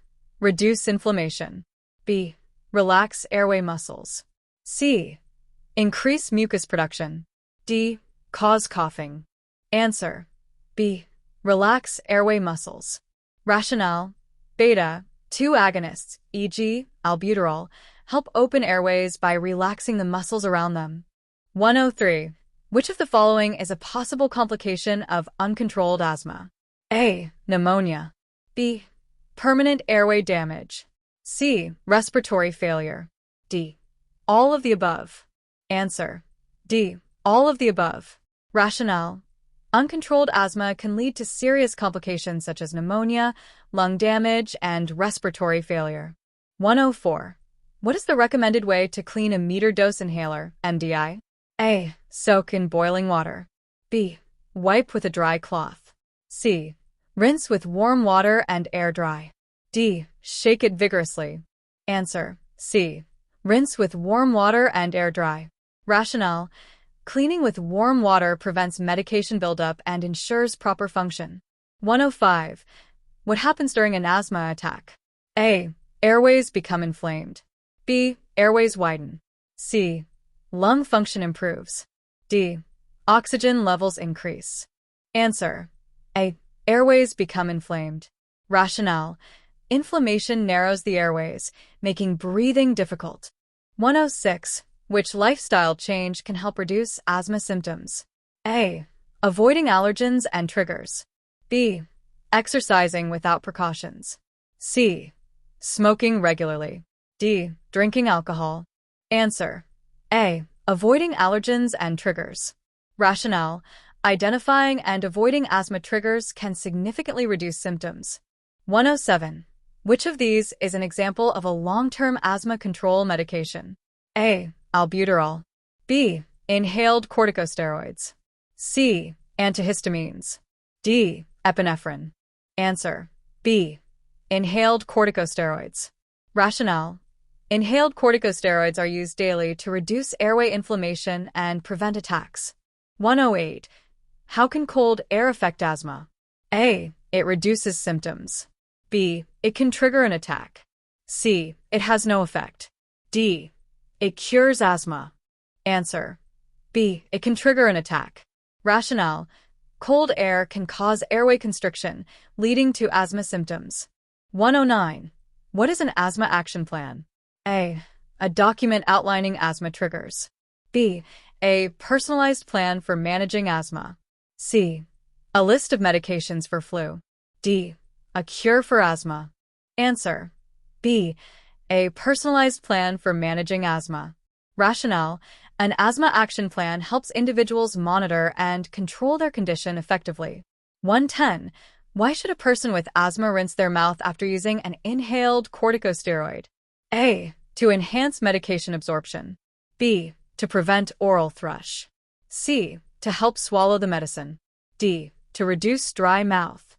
Reduce inflammation. B. Relax airway muscles. C. Increase mucus production. D. Cause coughing. Answer. B. Relax airway muscles. Rationale. Beta-2 agonists, e.g., albuterol, help open airways by relaxing the muscles around them. 103. Which of the following is a possible complication of uncontrolled asthma? A. Pneumonia. B. Permanent airway damage. C. Respiratory failure. D. All of the above. Answer. D. All of the above. Rationale. Uncontrolled asthma can lead to serious complications such as pneumonia, lung damage, and respiratory failure. 104. What is the recommended way to clean a meter-dose inhaler, MDI? A. Soak in boiling water. B. Wipe with a dry cloth. C. Rinse with warm water and air dry. D. Shake it vigorously. Answer. C. Rinse with warm water and air dry. Rationale. Cleaning with warm water prevents medication buildup and ensures proper function. 105. What happens during an asthma attack? A. Airways become inflamed. B. Airways widen. C. Lung function improves. D. Oxygen levels increase. Answer. A. Airways become inflamed. Rationale. Inflammation narrows the airways, making breathing difficult. 106. Which lifestyle change can help reduce asthma symptoms? A. Avoiding allergens and triggers. B. Exercising without precautions. C. Smoking regularly. D. Drinking alcohol. Answer. A. Avoiding allergens and triggers. Rationale. Identifying and avoiding asthma triggers can significantly reduce symptoms. 107. Which of these is an example of a long-term asthma control medication? A. Albuterol. B. Inhaled corticosteroids. C. Antihistamines. D. Epinephrine. Answer. B. Inhaled corticosteroids. Rationale. Inhaled corticosteroids are used daily to reduce airway inflammation and prevent attacks. 108. How can cold air affect asthma? A. It reduces symptoms. B. It can trigger an attack. C. It has no effect. D. It cures asthma. Answer. B. It can trigger an attack. Rationale. Cold air can cause airway constriction, leading to asthma symptoms. 109. What is an asthma action plan? A. A document outlining asthma triggers. B. A personalized plan for managing asthma. C. A list of medications for flu. D. A cure for asthma. Answer. B. A personalized plan for managing asthma. Rationale. An asthma action plan helps individuals monitor and control their condition effectively. 110. Why should a person with asthma rinse their mouth after using an inhaled corticosteroid? A. To enhance medication absorption. B. To prevent oral thrush. C. To help swallow the medicine. D. To reduce dry mouth.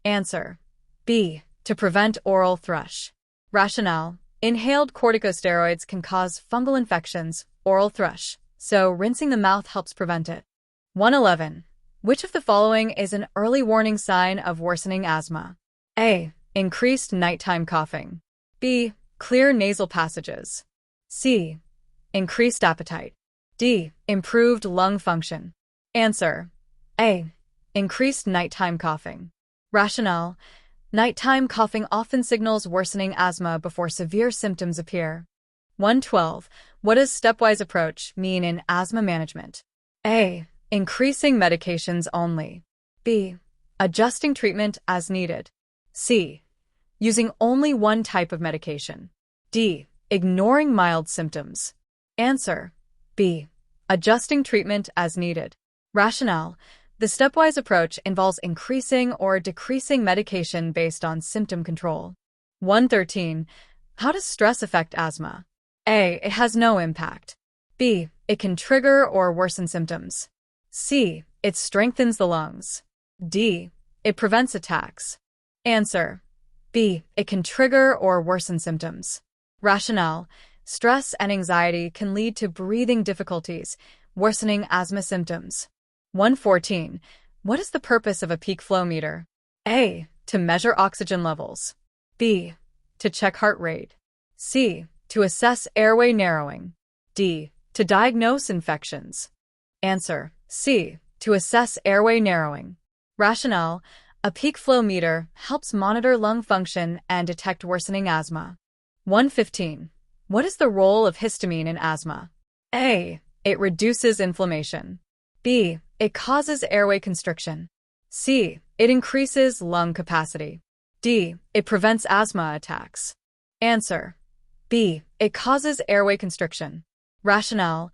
Answer. B. To prevent oral thrush. Rationale. Inhaled corticosteroids can cause fungal infections, oral thrush, so rinsing the mouth helps prevent it. 111. Which of the following is an early warning sign of worsening asthma? A. Increased nighttime coughing. B. Clear nasal passages. C. Increased appetite. D. Improved lung function. Answer. A. Increased nighttime coughing. Rationale. Nighttime coughing often signals worsening asthma before severe symptoms appear. 112. What does stepwise approach mean in asthma management? A. Increasing medications only. B. Adjusting treatment as needed. C. Using only one type of medication. D. Ignoring mild symptoms. Answer. B. Adjusting treatment as needed. Rationale. The stepwise approach involves increasing or decreasing medication based on symptom control. 113. How does stress affect asthma? A. It has no impact. B. It can trigger or worsen symptoms. C. It strengthens the lungs. D. It prevents attacks. Answer. B. It can trigger or worsen symptoms. Rationale. Stress and anxiety can lead to breathing difficulties, worsening asthma symptoms. 114. What is the purpose of a peak flow meter? A. To measure oxygen levels. B. To check heart rate. C. To assess airway narrowing. D. To diagnose infections. Answer. C. To assess airway narrowing. Rationale. A peak flow meter helps monitor lung function and detect worsening asthma. 115. What is the role of histamine in asthma? A. It reduces inflammation. B. It causes airway constriction. C. It increases lung capacity. D. It prevents asthma attacks. Answer. B. It causes airway constriction. Rationale.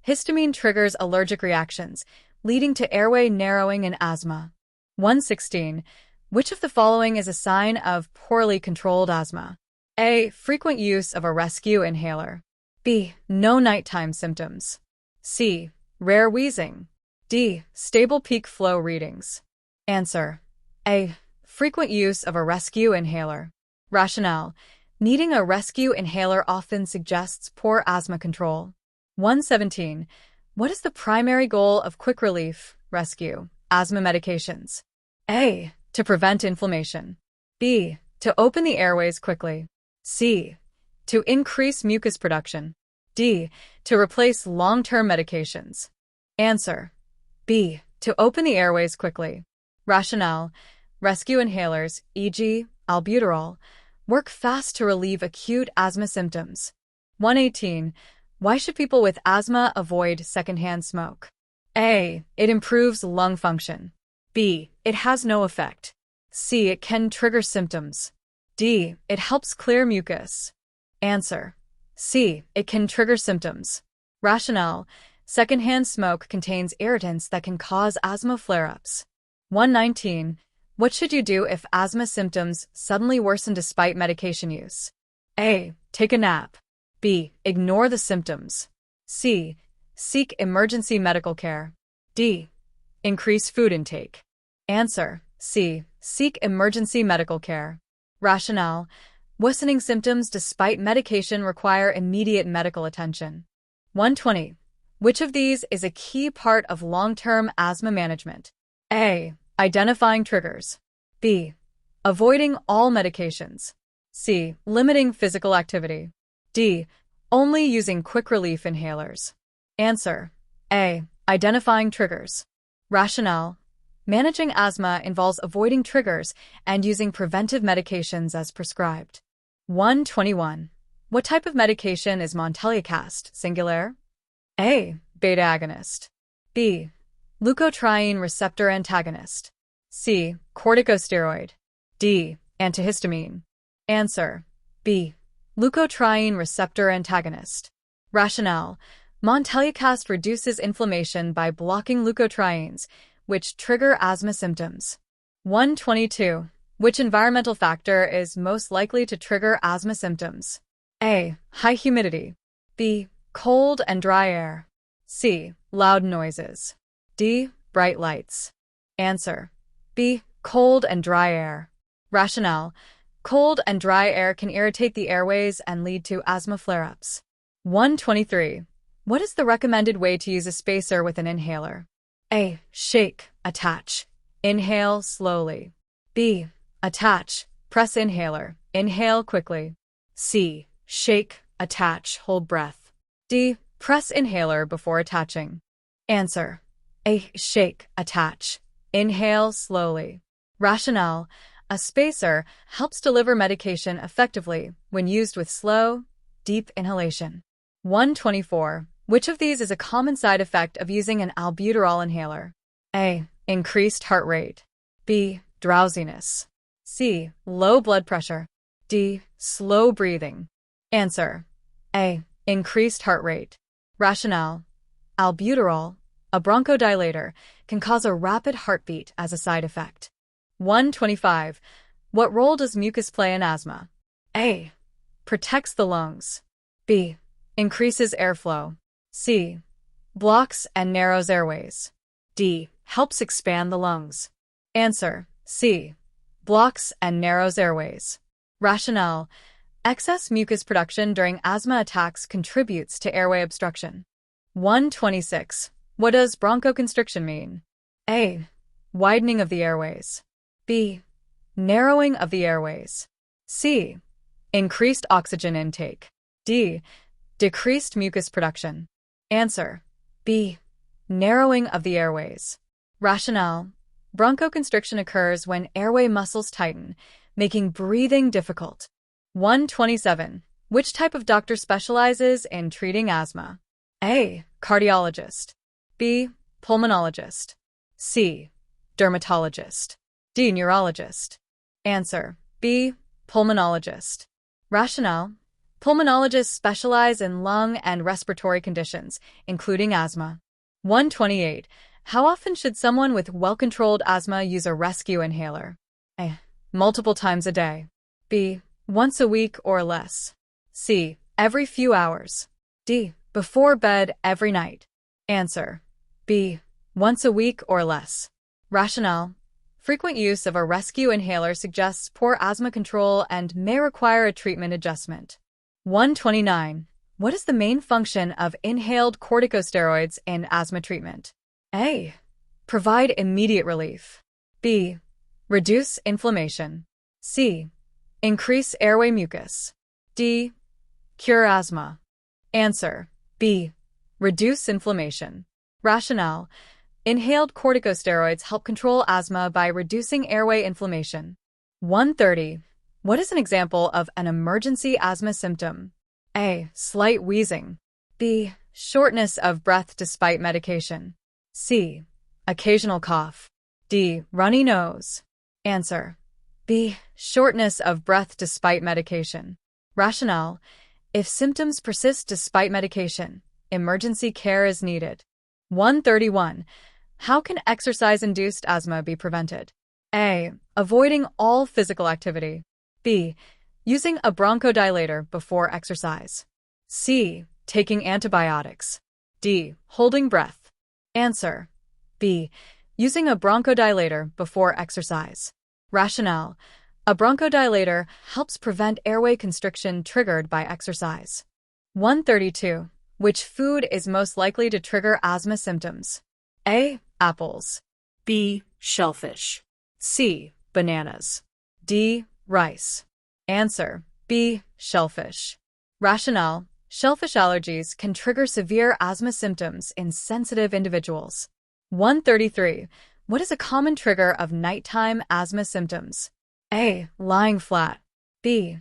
Histamine triggers allergic reactions, leading to airway narrowing in asthma. 116. Which of the following is a sign of poorly controlled asthma? A. Frequent use of a rescue inhaler. B. No nighttime symptoms. C. Rare wheezing. D. Stable peak flow readings. Answer. A. Frequent use of a rescue inhaler. Rationale. Needing a rescue inhaler often suggests poor asthma control. 117. What is the primary goal of quick relief, rescue, asthma medications? A. To prevent inflammation. B. To open the airways quickly. C. To increase mucus production. D. To replace long-term medications. Answer: B. To open the airways quickly. Rationale: rescue inhalers, e.g., albuterol, work fast to relieve acute asthma symptoms. 118. Why should people with asthma avoid secondhand smoke? A. It improves lung function. B. It has no effect. C. It can trigger symptoms. D. It helps clear mucus. Answer: C. It can trigger symptoms. Rationale: secondhand smoke contains irritants that can cause asthma flare-ups. 119. What should you do if asthma symptoms suddenly worsen despite medication use? A. Take a nap. B. Ignore the symptoms. C. Seek emergency medical care. D. Increase food intake. Answer: C. Seek emergency medical care. Rationale: worsening symptoms despite medication require immediate medical attention. 120. Which of these is a key part of long-term asthma management? A. Identifying triggers. B. Avoiding all medications. C. Limiting physical activity. D. Only using quick relief inhalers. Answer: A. Identifying triggers. Rationale: managing asthma involves avoiding triggers and using preventive medications as prescribed. 121. What type of medication is montelukast, singular? A. Beta agonist. B. Leukotriene receptor antagonist. C. Corticosteroid. D. Antihistamine. Answer: B. Leukotriene receptor antagonist. Rationale: montelukast reduces inflammation by blocking leukotrienes, which trigger asthma symptoms. 122. Which environmental factor is most likely to trigger asthma symptoms? A. High humidity. B. Cold and dry air. C. Loud noises. D. Bright lights. Answer: B. Cold and dry air. Rationale: cold and dry air can irritate the airways and lead to asthma flare-ups. 123. What is the recommended way to use a spacer with an inhaler? A. Shake, attach. Inhale slowly. B. Attach, press inhaler. Inhale quickly. C. Shake, attach, hold breath. D. Press inhaler before attaching. Answer: A. Shake, attach. Inhale slowly. Rationale: a spacer helps deliver medication effectively when used with slow, deep inhalation. 124. Which of these is a common side effect of using an albuterol inhaler? A. Increased heart rate. B. Drowsiness. C. Low blood pressure. D. Slow breathing. Answer: A. Increased heart rate. Rationale: albuterol, a bronchodilator, can cause a rapid heartbeat as a side effect. 125. What role does mucus play in asthma? A. Protects the lungs. B. Increases airflow. C. Blocks and narrows airways. D. Helps expand the lungs. Answer: C. Blocks and narrows airways. Rationale: excess mucus production during asthma attacks contributes to airway obstruction. 126. What does bronchoconstriction mean? A. Widening of the airways. B. Narrowing of the airways. C. Increased oxygen intake. D. Decreased mucus production. Answer: B. Narrowing of the airways. Rationale: bronchoconstriction occurs when airway muscles tighten, making breathing difficult. 127. Which type of doctor specializes in treating asthma? A. Cardiologist. B. Pulmonologist. C. Dermatologist. D. Neurologist. Answer: B. Pulmonologist. Rationale: pulmonologists specialize in lung and respiratory conditions, including asthma. 128. How often should someone with well-controlled asthma use a rescue inhaler? A. Multiple times a day. B. Once a week or less. C. Every few hours. D. Before bed every night. Answer: B. Once a week or less. Rationale: frequent use of a rescue inhaler suggests poor asthma control and may require a treatment adjustment. 129. What is the main function of inhaled corticosteroids in asthma treatment? A. Provide immediate relief. B. Reduce inflammation. C. Increase airway mucus. D. Cure asthma. Answer: B. Reduce inflammation. Rationale: inhaled corticosteroids help control asthma by reducing airway inflammation. 130. What is an example of an emergency asthma symptom? A. Slight wheezing. B. Shortness of breath despite medication. C. Occasional cough. D. Runny nose. Answer: B. Shortness of breath despite medication. Rationale: if symptoms persist despite medication, emergency care is needed. 131. How can exercise-induced asthma be prevented? A. Avoiding all physical activity. B. Using a bronchodilator before exercise. C. Taking antibiotics. D. Holding breath. Answer: B. Using a bronchodilator before exercise. Rationale: a bronchodilator helps prevent airway constriction triggered by exercise. 132. Which food is most likely to trigger asthma symptoms? A. Apples. B. Shellfish. C. Bananas. D. Rice. Answer: B. Shellfish. Rationale: shellfish allergies can trigger severe asthma symptoms in sensitive individuals. 133. What is a common trigger of nighttime asthma symptoms? A. Lying flat. B.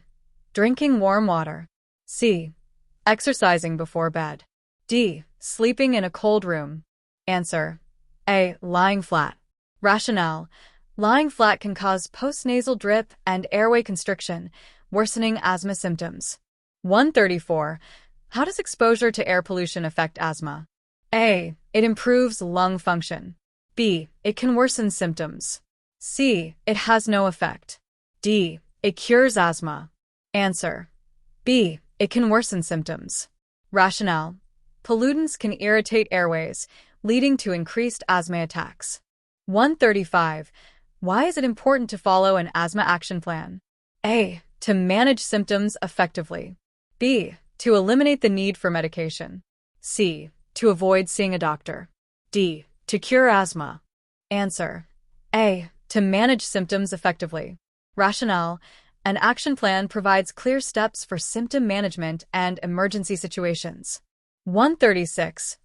Drinking warm water. C. Exercising before bed. D. Sleeping in a cold room. Answer: A. Lying flat. Rationale: lying flat can cause postnasal drip and airway constriction, worsening asthma symptoms. 134. How does exposure to air pollution affect asthma? A. It improves lung function. B. It can worsen symptoms. C. It has no effect. D. It cures asthma. Answer: B. It can worsen symptoms. Rationale: pollutants can irritate airways, leading to increased asthma attacks. 135. Why is it important to follow an asthma action plan? A. To manage symptoms effectively. B. To eliminate the need for medication. C. To avoid seeing a doctor. D. To cure asthma. Answer: A. To manage symptoms effectively. Rationale: an action plan provides clear steps for symptom management and emergency situations. 136.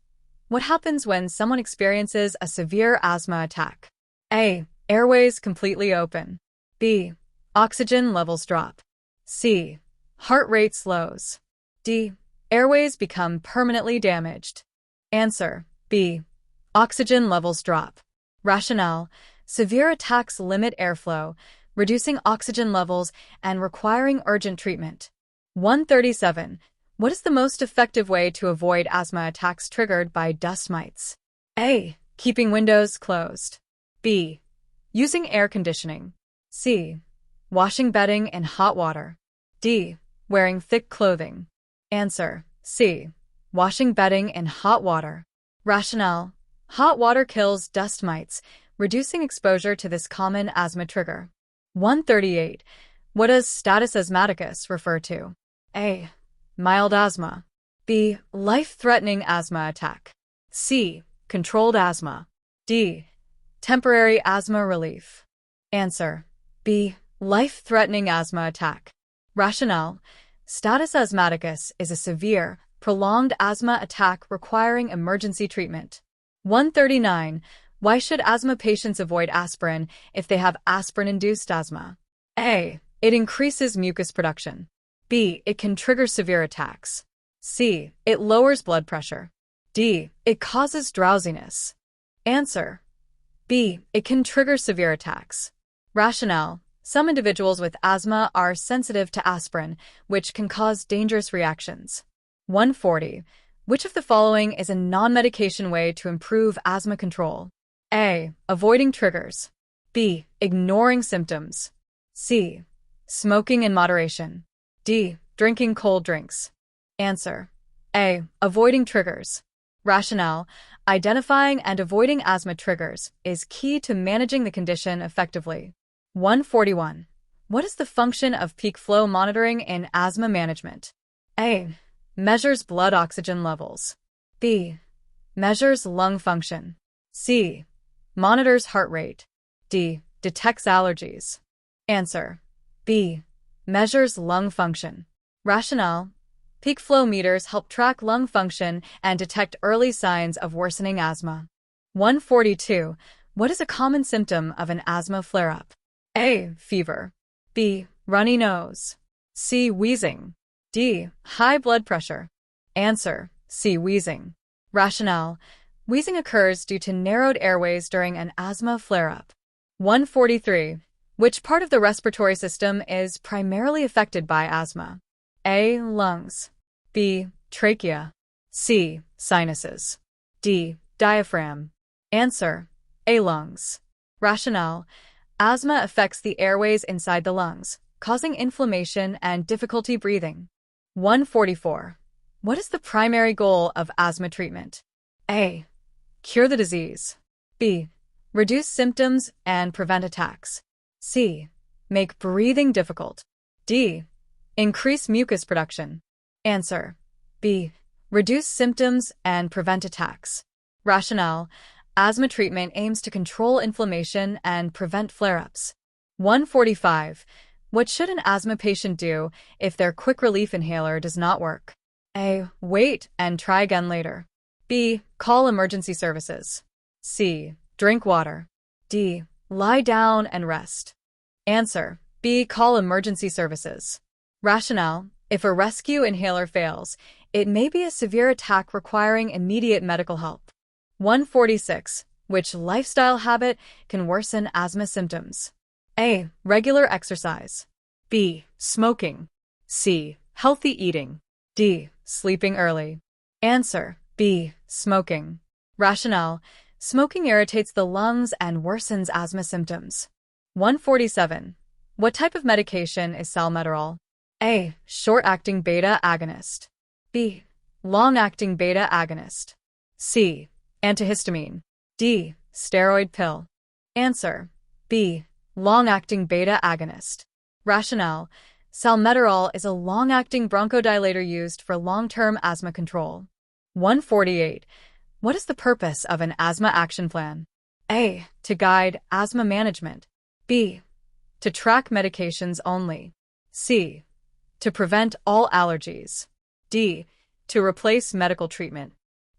What happens when someone experiences a severe asthma attack? A. Airways completely open. B. Oxygen levels drop. C. Heart rate slows. D. Airways become permanently damaged. Answer: B. Oxygen levels drop. Rationale: severe attacks limit airflow, reducing oxygen levels and requiring urgent treatment. 137. What is the most effective way to avoid asthma attacks triggered by dust mites? A. Keeping windows closed. B. Using air conditioning. C. Washing bedding in hot water. D. Wearing thick clothing. Answer: C. Washing bedding in hot water. Rationale: hot water kills dust mites, reducing exposure to this common asthma trigger. 138. What does status asthmaticus refer to? A. Mild asthma. B. Life-threatening asthma attack. C. Controlled asthma. D. Temporary asthma relief. Answer: B. Life-threatening asthma attack. Rationale: status asthmaticus is a severe, prolonged asthma attack requiring emergency treatment. 139. Why should asthma patients avoid aspirin if they have aspirin-induced asthma? A. It increases mucus production. B. It can trigger severe attacks. C. It lowers blood pressure. D. It causes drowsiness. Answer: B. It can trigger severe attacks. Rationale: some individuals with asthma are sensitive to aspirin, which can cause dangerous reactions. 140. Which of the following is a non-medication way to improve asthma control? A. Avoiding triggers. B. Ignoring symptoms. C. Smoking in moderation. D. Drinking cold drinks. Answer: A. Avoiding triggers. Rationale: identifying and avoiding asthma triggers is key to managing the condition effectively. 141. What is the function of peak flow monitoring in asthma management? A. Measures blood oxygen levels. B. Measures lung function. C. Monitors heart rate. D. Detects allergies. Answer: B. Measures lung function. Rationale: Peak flow meters help track lung function and detect early signs of worsening asthma. 142. What is a common symptom of an asthma flare-up? A. Fever. B. Runny nose. C. Wheezing. D. High blood pressure. Answer: C. Wheezing. Rationale: wheezing occurs due to narrowed airways during an asthma flare-up. 143. Which part of the respiratory system is primarily affected by asthma? A. Lungs. B. Trachea. C. Sinuses. D. Diaphragm. Answer: A. Lungs. Rationale: asthma affects the airways inside the lungs, causing inflammation and difficulty breathing. 144. What is the primary goal of asthma treatment? A. Cure the disease. B. Reduce symptoms and prevent attacks. C. Make breathing difficult. D. Increase mucus production. Answer: B. Reduce symptoms and prevent attacks. Rationale: asthma treatment aims to control inflammation and prevent flare-ups. 145. What should an asthma patient do if their quick relief inhaler does not work? A. Wait and try again later. B. Call emergency services. C. Drink water. D. Lie down and rest. Answer: B. Call emergency services. Rationale: if a rescue inhaler fails, it may be a severe attack requiring immediate medical help. 146. Which lifestyle habit can worsen asthma symptoms? A. Regular exercise. B. Smoking. C. Healthy eating. D. Sleeping early. Answer: B. Smoking. Rationale: smoking irritates the lungs and worsens asthma symptoms. 147. What type of medication is salmeterol? A. Short-acting beta agonist. B. Long-acting beta agonist. C. Antihistamine. D. Steroid pill. Answer: B. Long-acting beta agonist. Rationale: salmeterol is a long-acting bronchodilator used for long-term asthma control. 148. What is the purpose of an asthma action plan? A. To guide asthma management. B. To track medications only. C. To prevent all allergies. D. To replace medical treatment.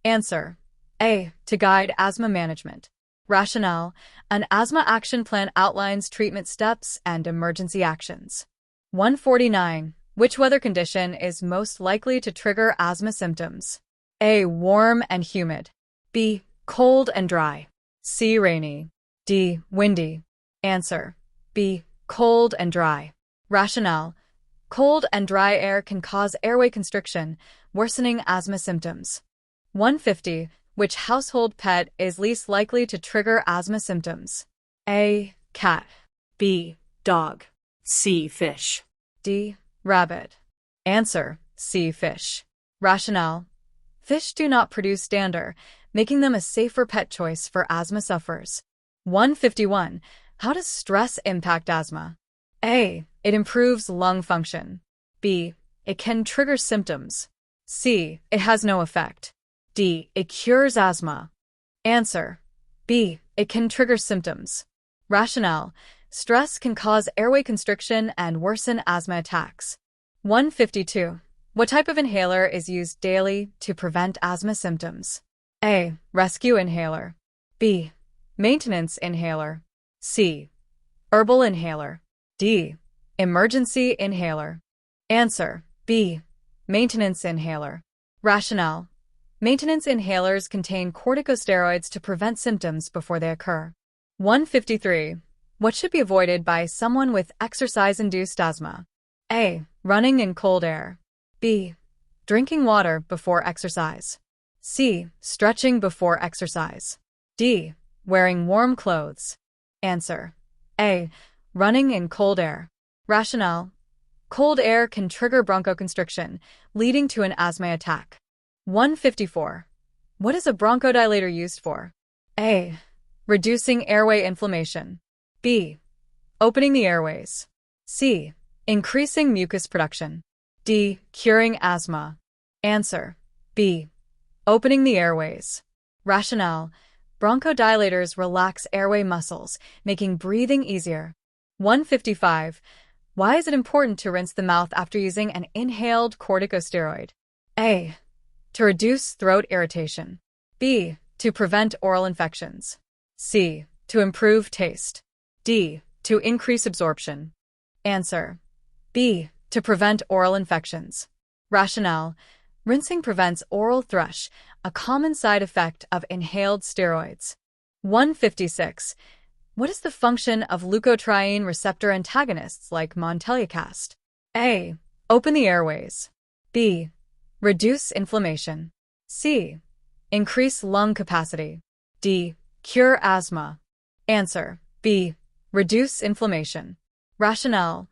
Answer: A. To guide asthma management. Rationale: an asthma action plan outlines treatment steps and emergency actions. 149. Which weather condition is most likely to trigger asthma symptoms? A. Warm and humid. B. Cold and dry. C. Rainy. D. Windy. Answer: B. Cold and dry. Rationale: cold and dry air can cause airway constriction, worsening asthma symptoms. 150. Which household pet is least likely to trigger asthma symptoms? A. Cat. B. Dog. C. Fish. D. Rabbit. Answer: C. Fish. Rationale: fish do not produce dander, making them a safer pet choice for asthma sufferers. 151. How does stress impact asthma? A. It improves lung function. B. It can trigger symptoms. C. It has no effect. D. It cures asthma. Answer: B. It can trigger symptoms. Rationale: stress can cause airway constriction and worsen asthma attacks. 152. What type of inhaler is used daily to prevent asthma symptoms? A. Rescue inhaler. B. Maintenance inhaler. C. Herbal inhaler. D. Emergency inhaler. Answer: B. Maintenance inhaler. Rationale: maintenance inhalers contain corticosteroids to prevent symptoms before they occur. 153. What should be avoided by someone with exercise-induced asthma? A. Running in cold air. B. Drinking water before exercise. C. Stretching before exercise. D. Wearing warm clothes. Answer: A. Running in cold air. Rationale: cold air can trigger bronchoconstriction, leading to an asthma attack. 154. What is a bronchodilator used for? A. Reducing airway inflammation. B. Opening the airways. C. Increasing mucus production. D. Curing asthma. Answer: B. Opening the airways. Rationale: bronchodilators relax airway muscles, making breathing easier. 155. Why is it important to rinse the mouth after using an inhaled corticosteroid? A. To reduce throat irritation. B. To prevent oral infections. C. To improve taste. D. To increase absorption. Answer. B. To prevent oral infections. Rationale. Rinsing prevents oral thrush, a common side effect of inhaled steroids. 156. What is the function of leukotriene receptor antagonists like montelukast? A. Open the airways. B. Reduce inflammation. C. Increase lung capacity. D. Cure asthma. Answer. B. Reduce inflammation. Rationale.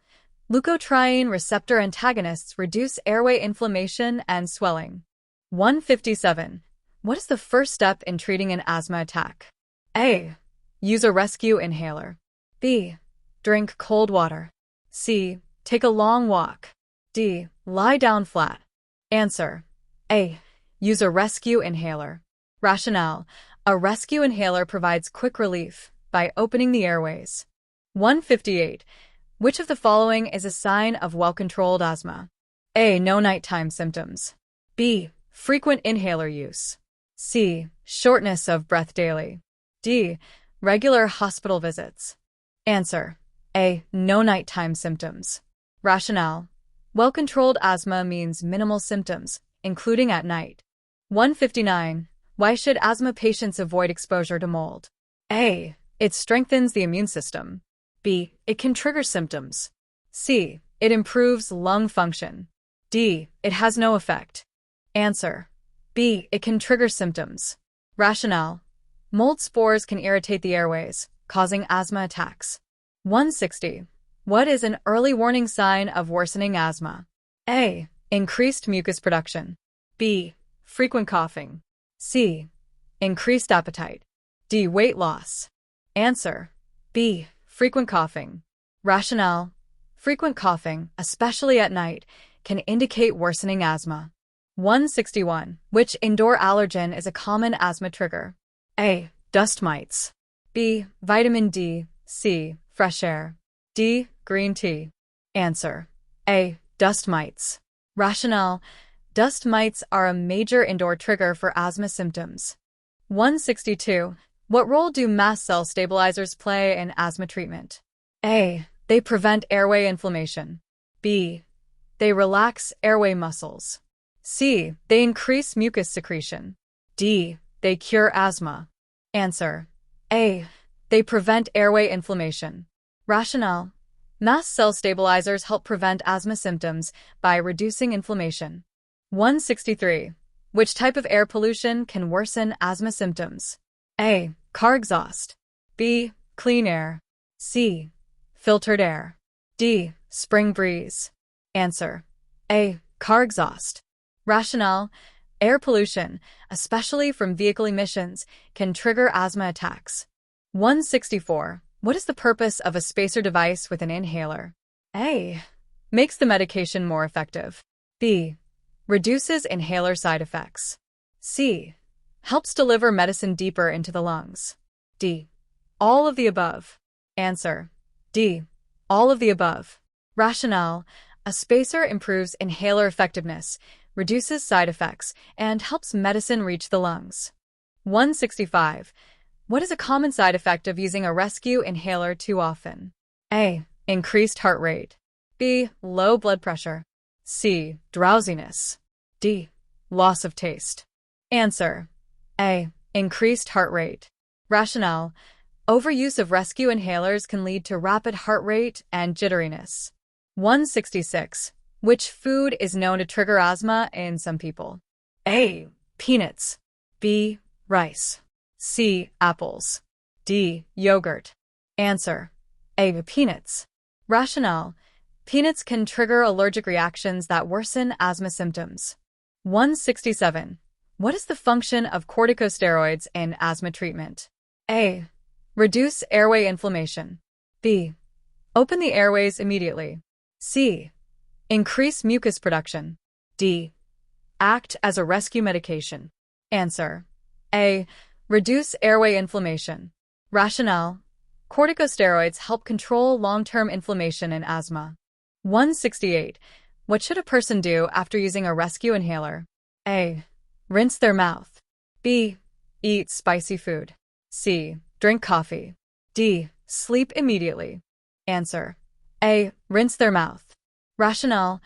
Leukotriene receptor antagonists reduce airway inflammation and swelling. 157. What is the first step in treating an asthma attack? A. Use a rescue inhaler. B. Drink cold water. C. Take a long walk. D. Lie down flat. Answer. A. Use a rescue inhaler. Rationale. A rescue inhaler provides quick relief by opening the airways. 158. Which of the following is a sign of well-controlled asthma? A. No nighttime symptoms. B. Frequent inhaler use. C. Shortness of breath daily. D. Regular hospital visits. Answer. A. No nighttime symptoms. Rationale. Well-controlled asthma means minimal symptoms, including at night. 159. Why should asthma patients avoid exposure to mold? A. It strengthens the immune system. B. It can trigger symptoms. C. It improves lung function. D. It has no effect. Answer. B. It can trigger symptoms. Rationale. Mold spores can irritate the airways, causing asthma attacks. 160. What is an early warning sign of worsening asthma? A. Increased mucus production. B. Frequent coughing. C. Increased appetite. D. Weight loss. Answer. B. Frequent coughing. Rationale. Frequent coughing, especially at night, can indicate worsening asthma. 161. Which indoor allergen is a common asthma trigger? A. Dust mites. B. Vitamin D. C. Fresh air. D. Green tea. Answer. A. Dust mites. Rationale. Dust mites are a major indoor trigger for asthma symptoms. 162. What role do mast cell stabilizers play in asthma treatment? A. They prevent airway inflammation. B. They relax airway muscles. C. They increase mucus secretion. D. They cure asthma. Answer. A. They prevent airway inflammation. Rationale. Mast cell stabilizers help prevent asthma symptoms by reducing inflammation. 163. Which type of air pollution can worsen asthma symptoms? A. Car exhaust. B. Clean air. C. Filtered air. D. Spring breeze. Answer. A. Car exhaust. Rationale. Air pollution, especially from vehicle emissions, can trigger asthma attacks. 164. What is the purpose of a spacer device with an inhaler? A. Makes the medication more effective. B. Reduces inhaler side effects. C. Helps deliver medicine deeper into the lungs. D. All of the above. Answer. D. All of the above. Rationale. A spacer improves inhaler effectiveness, reduces side effects, and helps medicine reach the lungs. 165. What is a common side effect of using a rescue inhaler too often? A. Increased heart rate. B. Low blood pressure. C. Drowsiness. D. Loss of taste. Answer. A. Increased heart rate. Rationale. Overuse of rescue inhalers can lead to rapid heart rate and jitteriness. 166. Which food is known to trigger asthma in some people? A. Peanuts. B. Rice. C. Apples. D. Yogurt. Answer. A. Peanuts. Rationale. Peanuts can trigger allergic reactions that worsen asthma symptoms. 167. What is the function of corticosteroids in asthma treatment? A. Reduce airway inflammation. B. Open the airways immediately. C. Increase mucus production. D. Act as a rescue medication. Answer. A. Reduce airway inflammation. Rationale. Corticosteroids help control long-term inflammation in asthma. 168. What should a person do after using a rescue inhaler? A. Rinse their mouth. B. Eat spicy food. C. Drink coffee. D. Sleep immediately. Answer. A. Rinse their mouth. Rationale.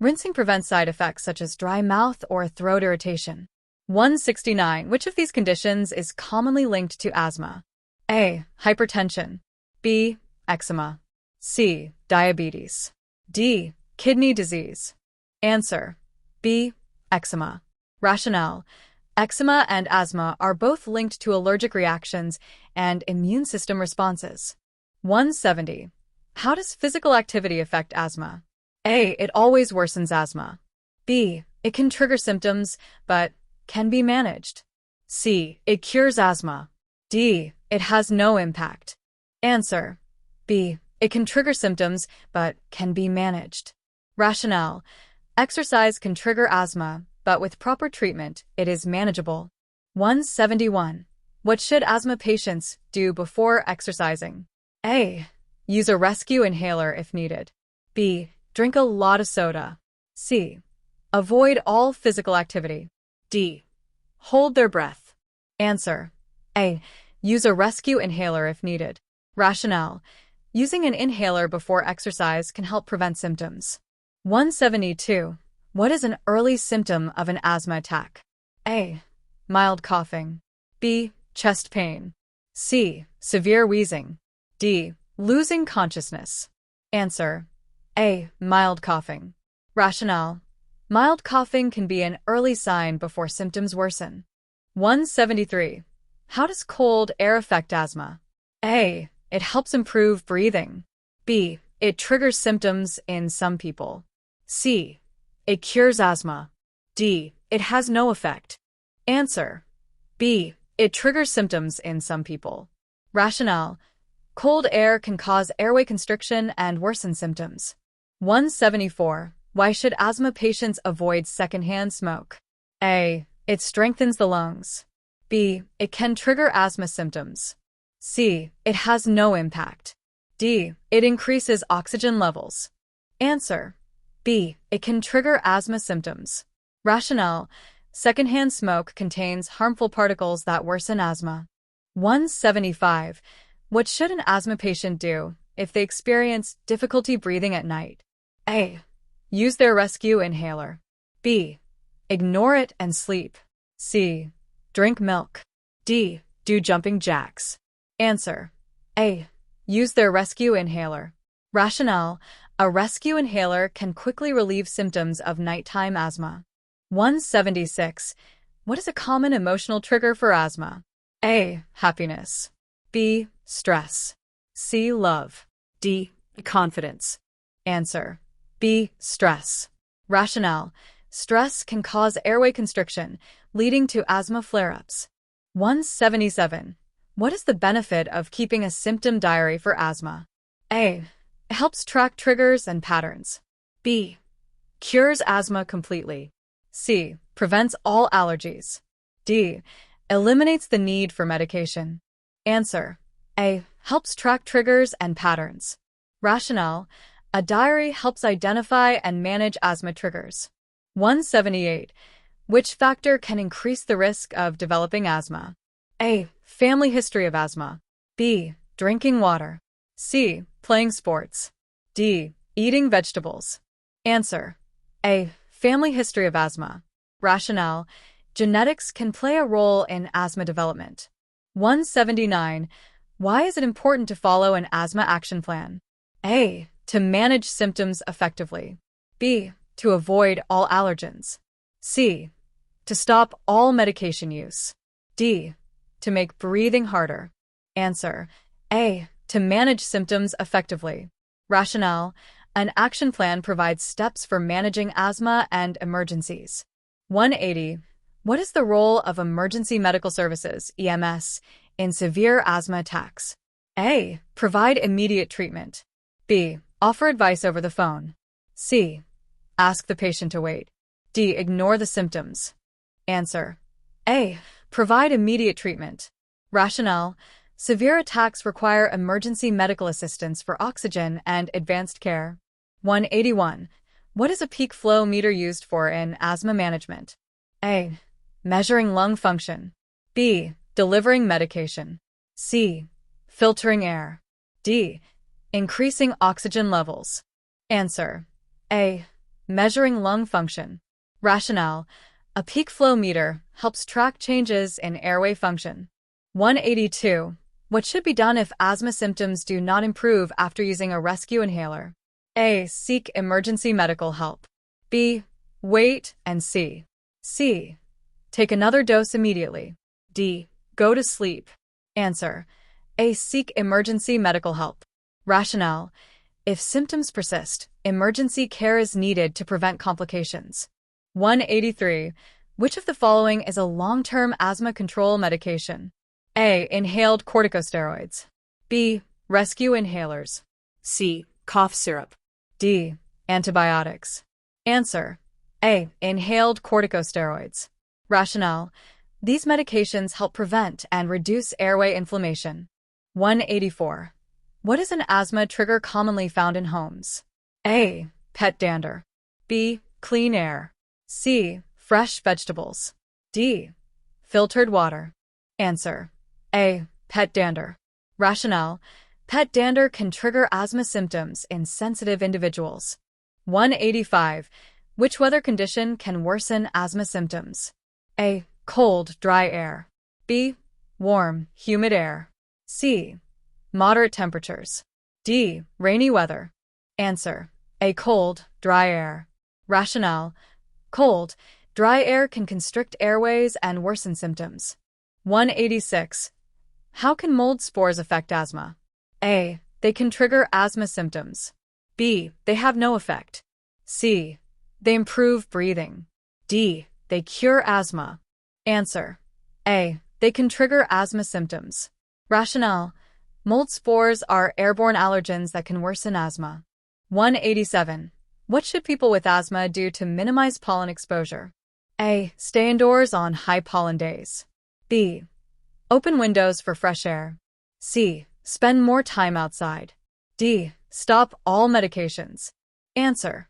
Rinsing prevents side effects such as dry mouth or throat irritation. 169. Which of these conditions is commonly linked to asthma? A. Hypertension. B. Eczema. C. Diabetes. D. Kidney disease. Answer. B. Eczema. Rationale. Eczema and asthma are both linked to allergic reactions and immune system responses. 170. How does physical activity affect asthma? A. It always worsens asthma. B. It can trigger symptoms, but can be managed. C. It cures asthma. D. It has no impact. Answer. B. It can trigger symptoms, but can be managed. Rationale. Exercise can trigger asthma, but with proper treatment, it is manageable. 171. What should asthma patients do before exercising? A. Use a rescue inhaler if needed. B. Drink a lot of soda. C. Avoid all physical activity. D. Hold their breath. Answer. A. Use a rescue inhaler if needed. Rationale. Using an inhaler before exercise can help prevent symptoms. 172. What is an early symptom of an asthma attack? A. Mild coughing. B. Chest pain. C. Severe wheezing. D. Losing consciousness. Answer. A. Mild coughing. Rationale. Mild coughing can be an early sign before symptoms worsen. 173. How does cold air affect asthma? A. It helps improve breathing. B. It triggers symptoms in some people. C. It cures asthma. D. It has no effect. Answer. B. It triggers symptoms in some people. Rationale. Cold air can cause airway constriction and worsen symptoms. 174. Why should asthma patients avoid secondhand smoke? A. It strengthens the lungs. B. It can trigger asthma symptoms. C. It has no impact. D. It increases oxygen levels. Answer. B. It can trigger asthma symptoms. Rationale. Secondhand smoke contains harmful particles that worsen asthma. 175. What should an asthma patient do if they experience difficulty breathing at night? A. Use their rescue inhaler. B. Ignore it and sleep. C. Drink milk. D. Do jumping jacks. Answer. A. Use their rescue inhaler. Rationale. A rescue inhaler can quickly relieve symptoms of nighttime asthma. 176. What is a common emotional trigger for asthma? A. Happiness. B. Stress. C. Love. D. Confidence. Answer. B. Stress. Rationale. Stress can cause airway constriction, leading to asthma flare-ups. 177. What is the benefit of keeping a symptom diary for asthma? A. It helps track triggers and patterns. B. Cures asthma completely. C. Prevents all allergies. D. Eliminates the need for medication. Answer. A. Helps track triggers and patterns. Rationale. A diary helps identify and manage asthma triggers. 178. Which factor can increase the risk of developing asthma? A. Family history of asthma. B. Drinking water. C. Playing sports. D. Eating vegetables. Answer. A. Family history of asthma. Rationale. Genetics can play a role in asthma development. 179. Why is it important to follow an asthma action plan? A. To manage symptoms effectively. B. To avoid all allergens. C. To stop all medication use. D. To make breathing harder. Answer. A. To manage symptoms effectively. Rationale. An action plan provides steps for managing asthma and emergencies. 180. What is the role of emergency medical services, EMS, in severe asthma attacks? A. Provide immediate treatment. B. Offer advice over the phone. C. Ask the patient to wait. D. Ignore the symptoms. Answer. A. Provide immediate treatment. Rationale. Severe attacks require emergency medical assistance for oxygen and advanced care. 181. What is a peak flow meter used for in asthma management? A. Measuring lung function. B. Delivering medication. C. Filtering air. D. Increasing oxygen levels. Answer. A. Measuring lung function. Rationale. A peak flow meter helps track changes in airway function. 182. What should be done if asthma symptoms do not improve after using a rescue inhaler? A. Seek emergency medical help. B. Wait and see. C. Take another dose immediately. D. Go to sleep. Answer. A. Seek emergency medical help. Rationale. If symptoms persist, emergency care is needed to prevent complications. 183. Which of the following is a long-term asthma control medication? A. Inhaled corticosteroids. B. Rescue inhalers. C. Cough syrup. D. Antibiotics. Answer. A. Inhaled corticosteroids. Rationale. These medications help prevent and reduce airway inflammation. 184. What is an asthma trigger commonly found in homes? A. Pet dander. B. Clean air. C. Fresh vegetables. D. Filtered water. Answer. A. Pet dander. Rationale. Pet dander can trigger asthma symptoms in sensitive individuals. 185. Which weather condition can worsen asthma symptoms? A. Cold, dry air. B. Warm, humid air. C. Moderate temperatures. D. Rainy weather. Answer. A. Cold, dry air. Rationale. Cold, dry air can constrict airways and worsen symptoms. 186. How can mold spores affect asthma? A. They can trigger asthma symptoms. B. They have no effect. C. They improve breathing. D. They cure asthma. Answer. A. They can trigger asthma symptoms. Rationale. Mold spores are airborne allergens that can worsen asthma. 187. What should people with asthma do to minimize pollen exposure? A. Stay indoors on high pollen days. B. Open windows for fresh air. C. Spend more time outside. D. Stop all medications. Answer.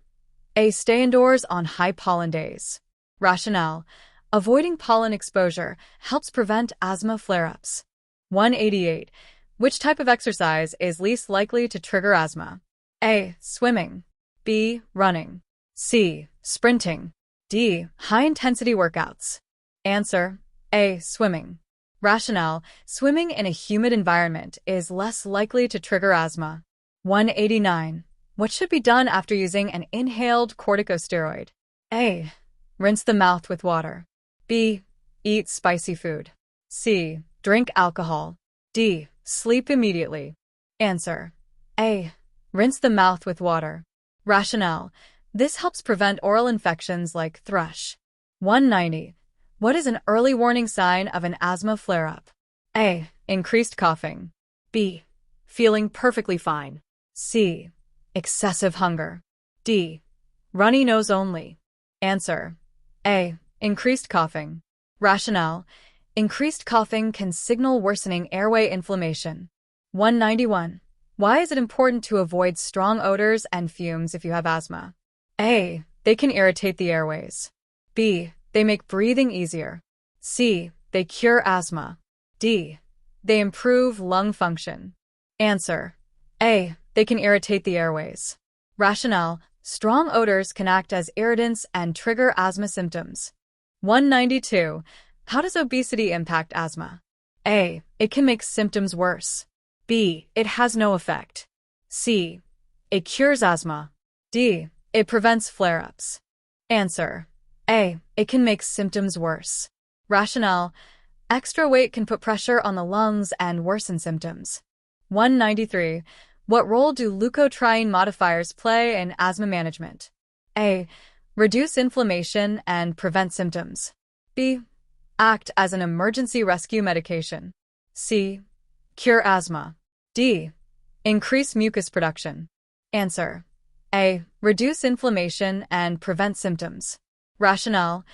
A. Stay indoors on high pollen days. Rationale. Avoiding pollen exposure helps prevent asthma flare-ups. 188. Which type of exercise is least likely to trigger asthma? A. Swimming. B. Running. C. Sprinting. D. High-intensity workouts. Answer. A. Swimming. Rationale. Swimming in a humid environment is less likely to trigger asthma. 189. What should be done after using an inhaled corticosteroid? A. Rinse the mouth with water. B. Eat spicy food. C. Drink alcohol. D. Sleep immediately. Answer. A. Rinse the mouth with water. Rationale. This helps prevent oral infections like thrush. 190. What is an early warning sign of an asthma flare-up? A. Increased coughing. B. Feeling perfectly fine. C. Excessive hunger. D. Runny nose only. Answer. A. Increased coughing. Rationale. Increased coughing can signal worsening airway inflammation. 191. Why is it important to avoid strong odors and fumes if you have asthma? A. They can irritate the airways. B. They make breathing easier. C. They cure asthma. D. They improve lung function. Answer. A. They can irritate the airways. Rationale. Strong odors can act as irritants and trigger asthma symptoms. 192. How does obesity impact asthma? A. It can make symptoms worse. B. It has no effect. C. It cures asthma. D. It prevents flare-ups. Answer. A. It can make symptoms worse. Rationale. Extra weight can put pressure on the lungs and worsen symptoms. 193. What role do leukotriene modifiers play in asthma management? A. Reduce inflammation and prevent symptoms. B. Act as an emergency rescue medication. C. Cure asthma. D. Increase mucus production. Answer. A. Reduce inflammation and prevent symptoms. Rationale.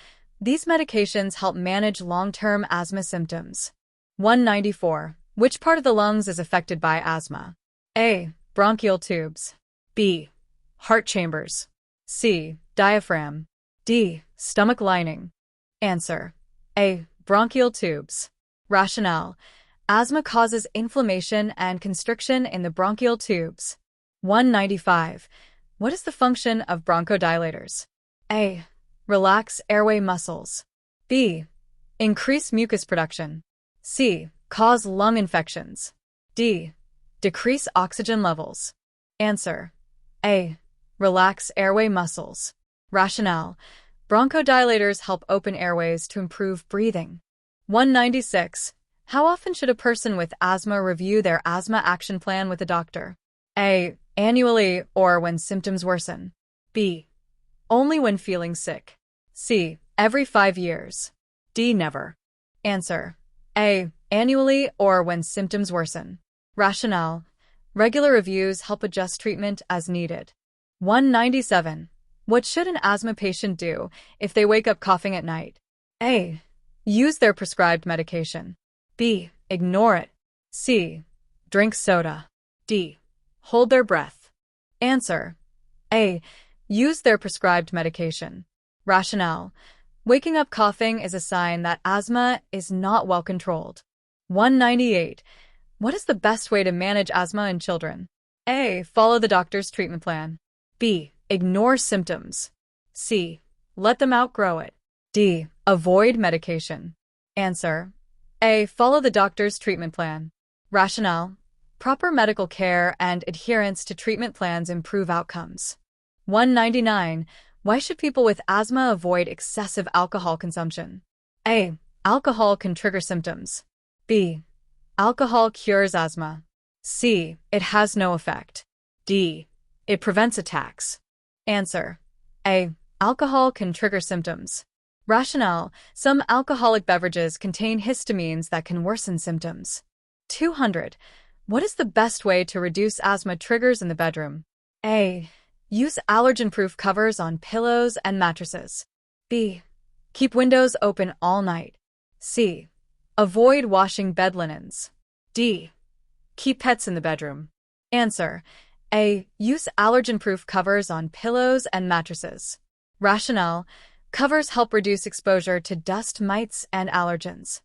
These medications help manage long-term asthma symptoms. 194. Which part of the lungs is affected by asthma? A. Bronchial tubes. B. Heart chambers. C. Diaphragm. D. Stomach lining. Answer. A. Bronchial tubes. Rationale. Asthma causes inflammation and constriction in the bronchial tubes. 195. What is the function of bronchodilators? A. Relax airway muscles. B. Increase mucus production. C. Cause lung infections. D. Decrease oxygen levels. Answer. A. Relax airway muscles. Rationale. Bronchodilators help open airways to improve breathing. 196. How often should a person with asthma review their asthma action plan with a doctor? A. Annually or when symptoms worsen. B. Only when feeling sick. C. Every 5 years. D. Never. Answer. A. Annually or when symptoms worsen. Rationale. Regular reviews help adjust treatment as needed. 197. What should an asthma patient do if they wake up coughing at night? A. Use their prescribed medication. B. Ignore it. C. Drink soda. D. Hold their breath. Answer. A. Use their prescribed medication. Rationale. Waking up coughing is a sign that asthma is not well controlled. 198. What is the best way to manage asthma in children? A. Follow the doctor's treatment plan. B. Ignore symptoms. C. Let them outgrow it. D. Avoid medication. Answer. A. Follow the doctor's treatment plan. Rationale. Proper medical care and adherence to treatment plans improve outcomes. 199. Why should people with asthma avoid excessive alcohol consumption? A. Alcohol can trigger symptoms. B. Alcohol cures asthma. C. It has no effect. D. It prevents attacks. Answer. A. Alcohol can trigger symptoms. Rationale. Some alcoholic beverages contain histamines that can worsen symptoms. 200. What is the best way to reduce asthma triggers in the bedroom? A. Use allergen-proof covers on pillows and mattresses. B. Keep windows open all night. C. Avoid washing bed linens. D. Keep pets in the bedroom. Answer. A. Use allergen-proof covers on pillows and mattresses. Rationale. Covers help reduce exposure to dust mites and allergens.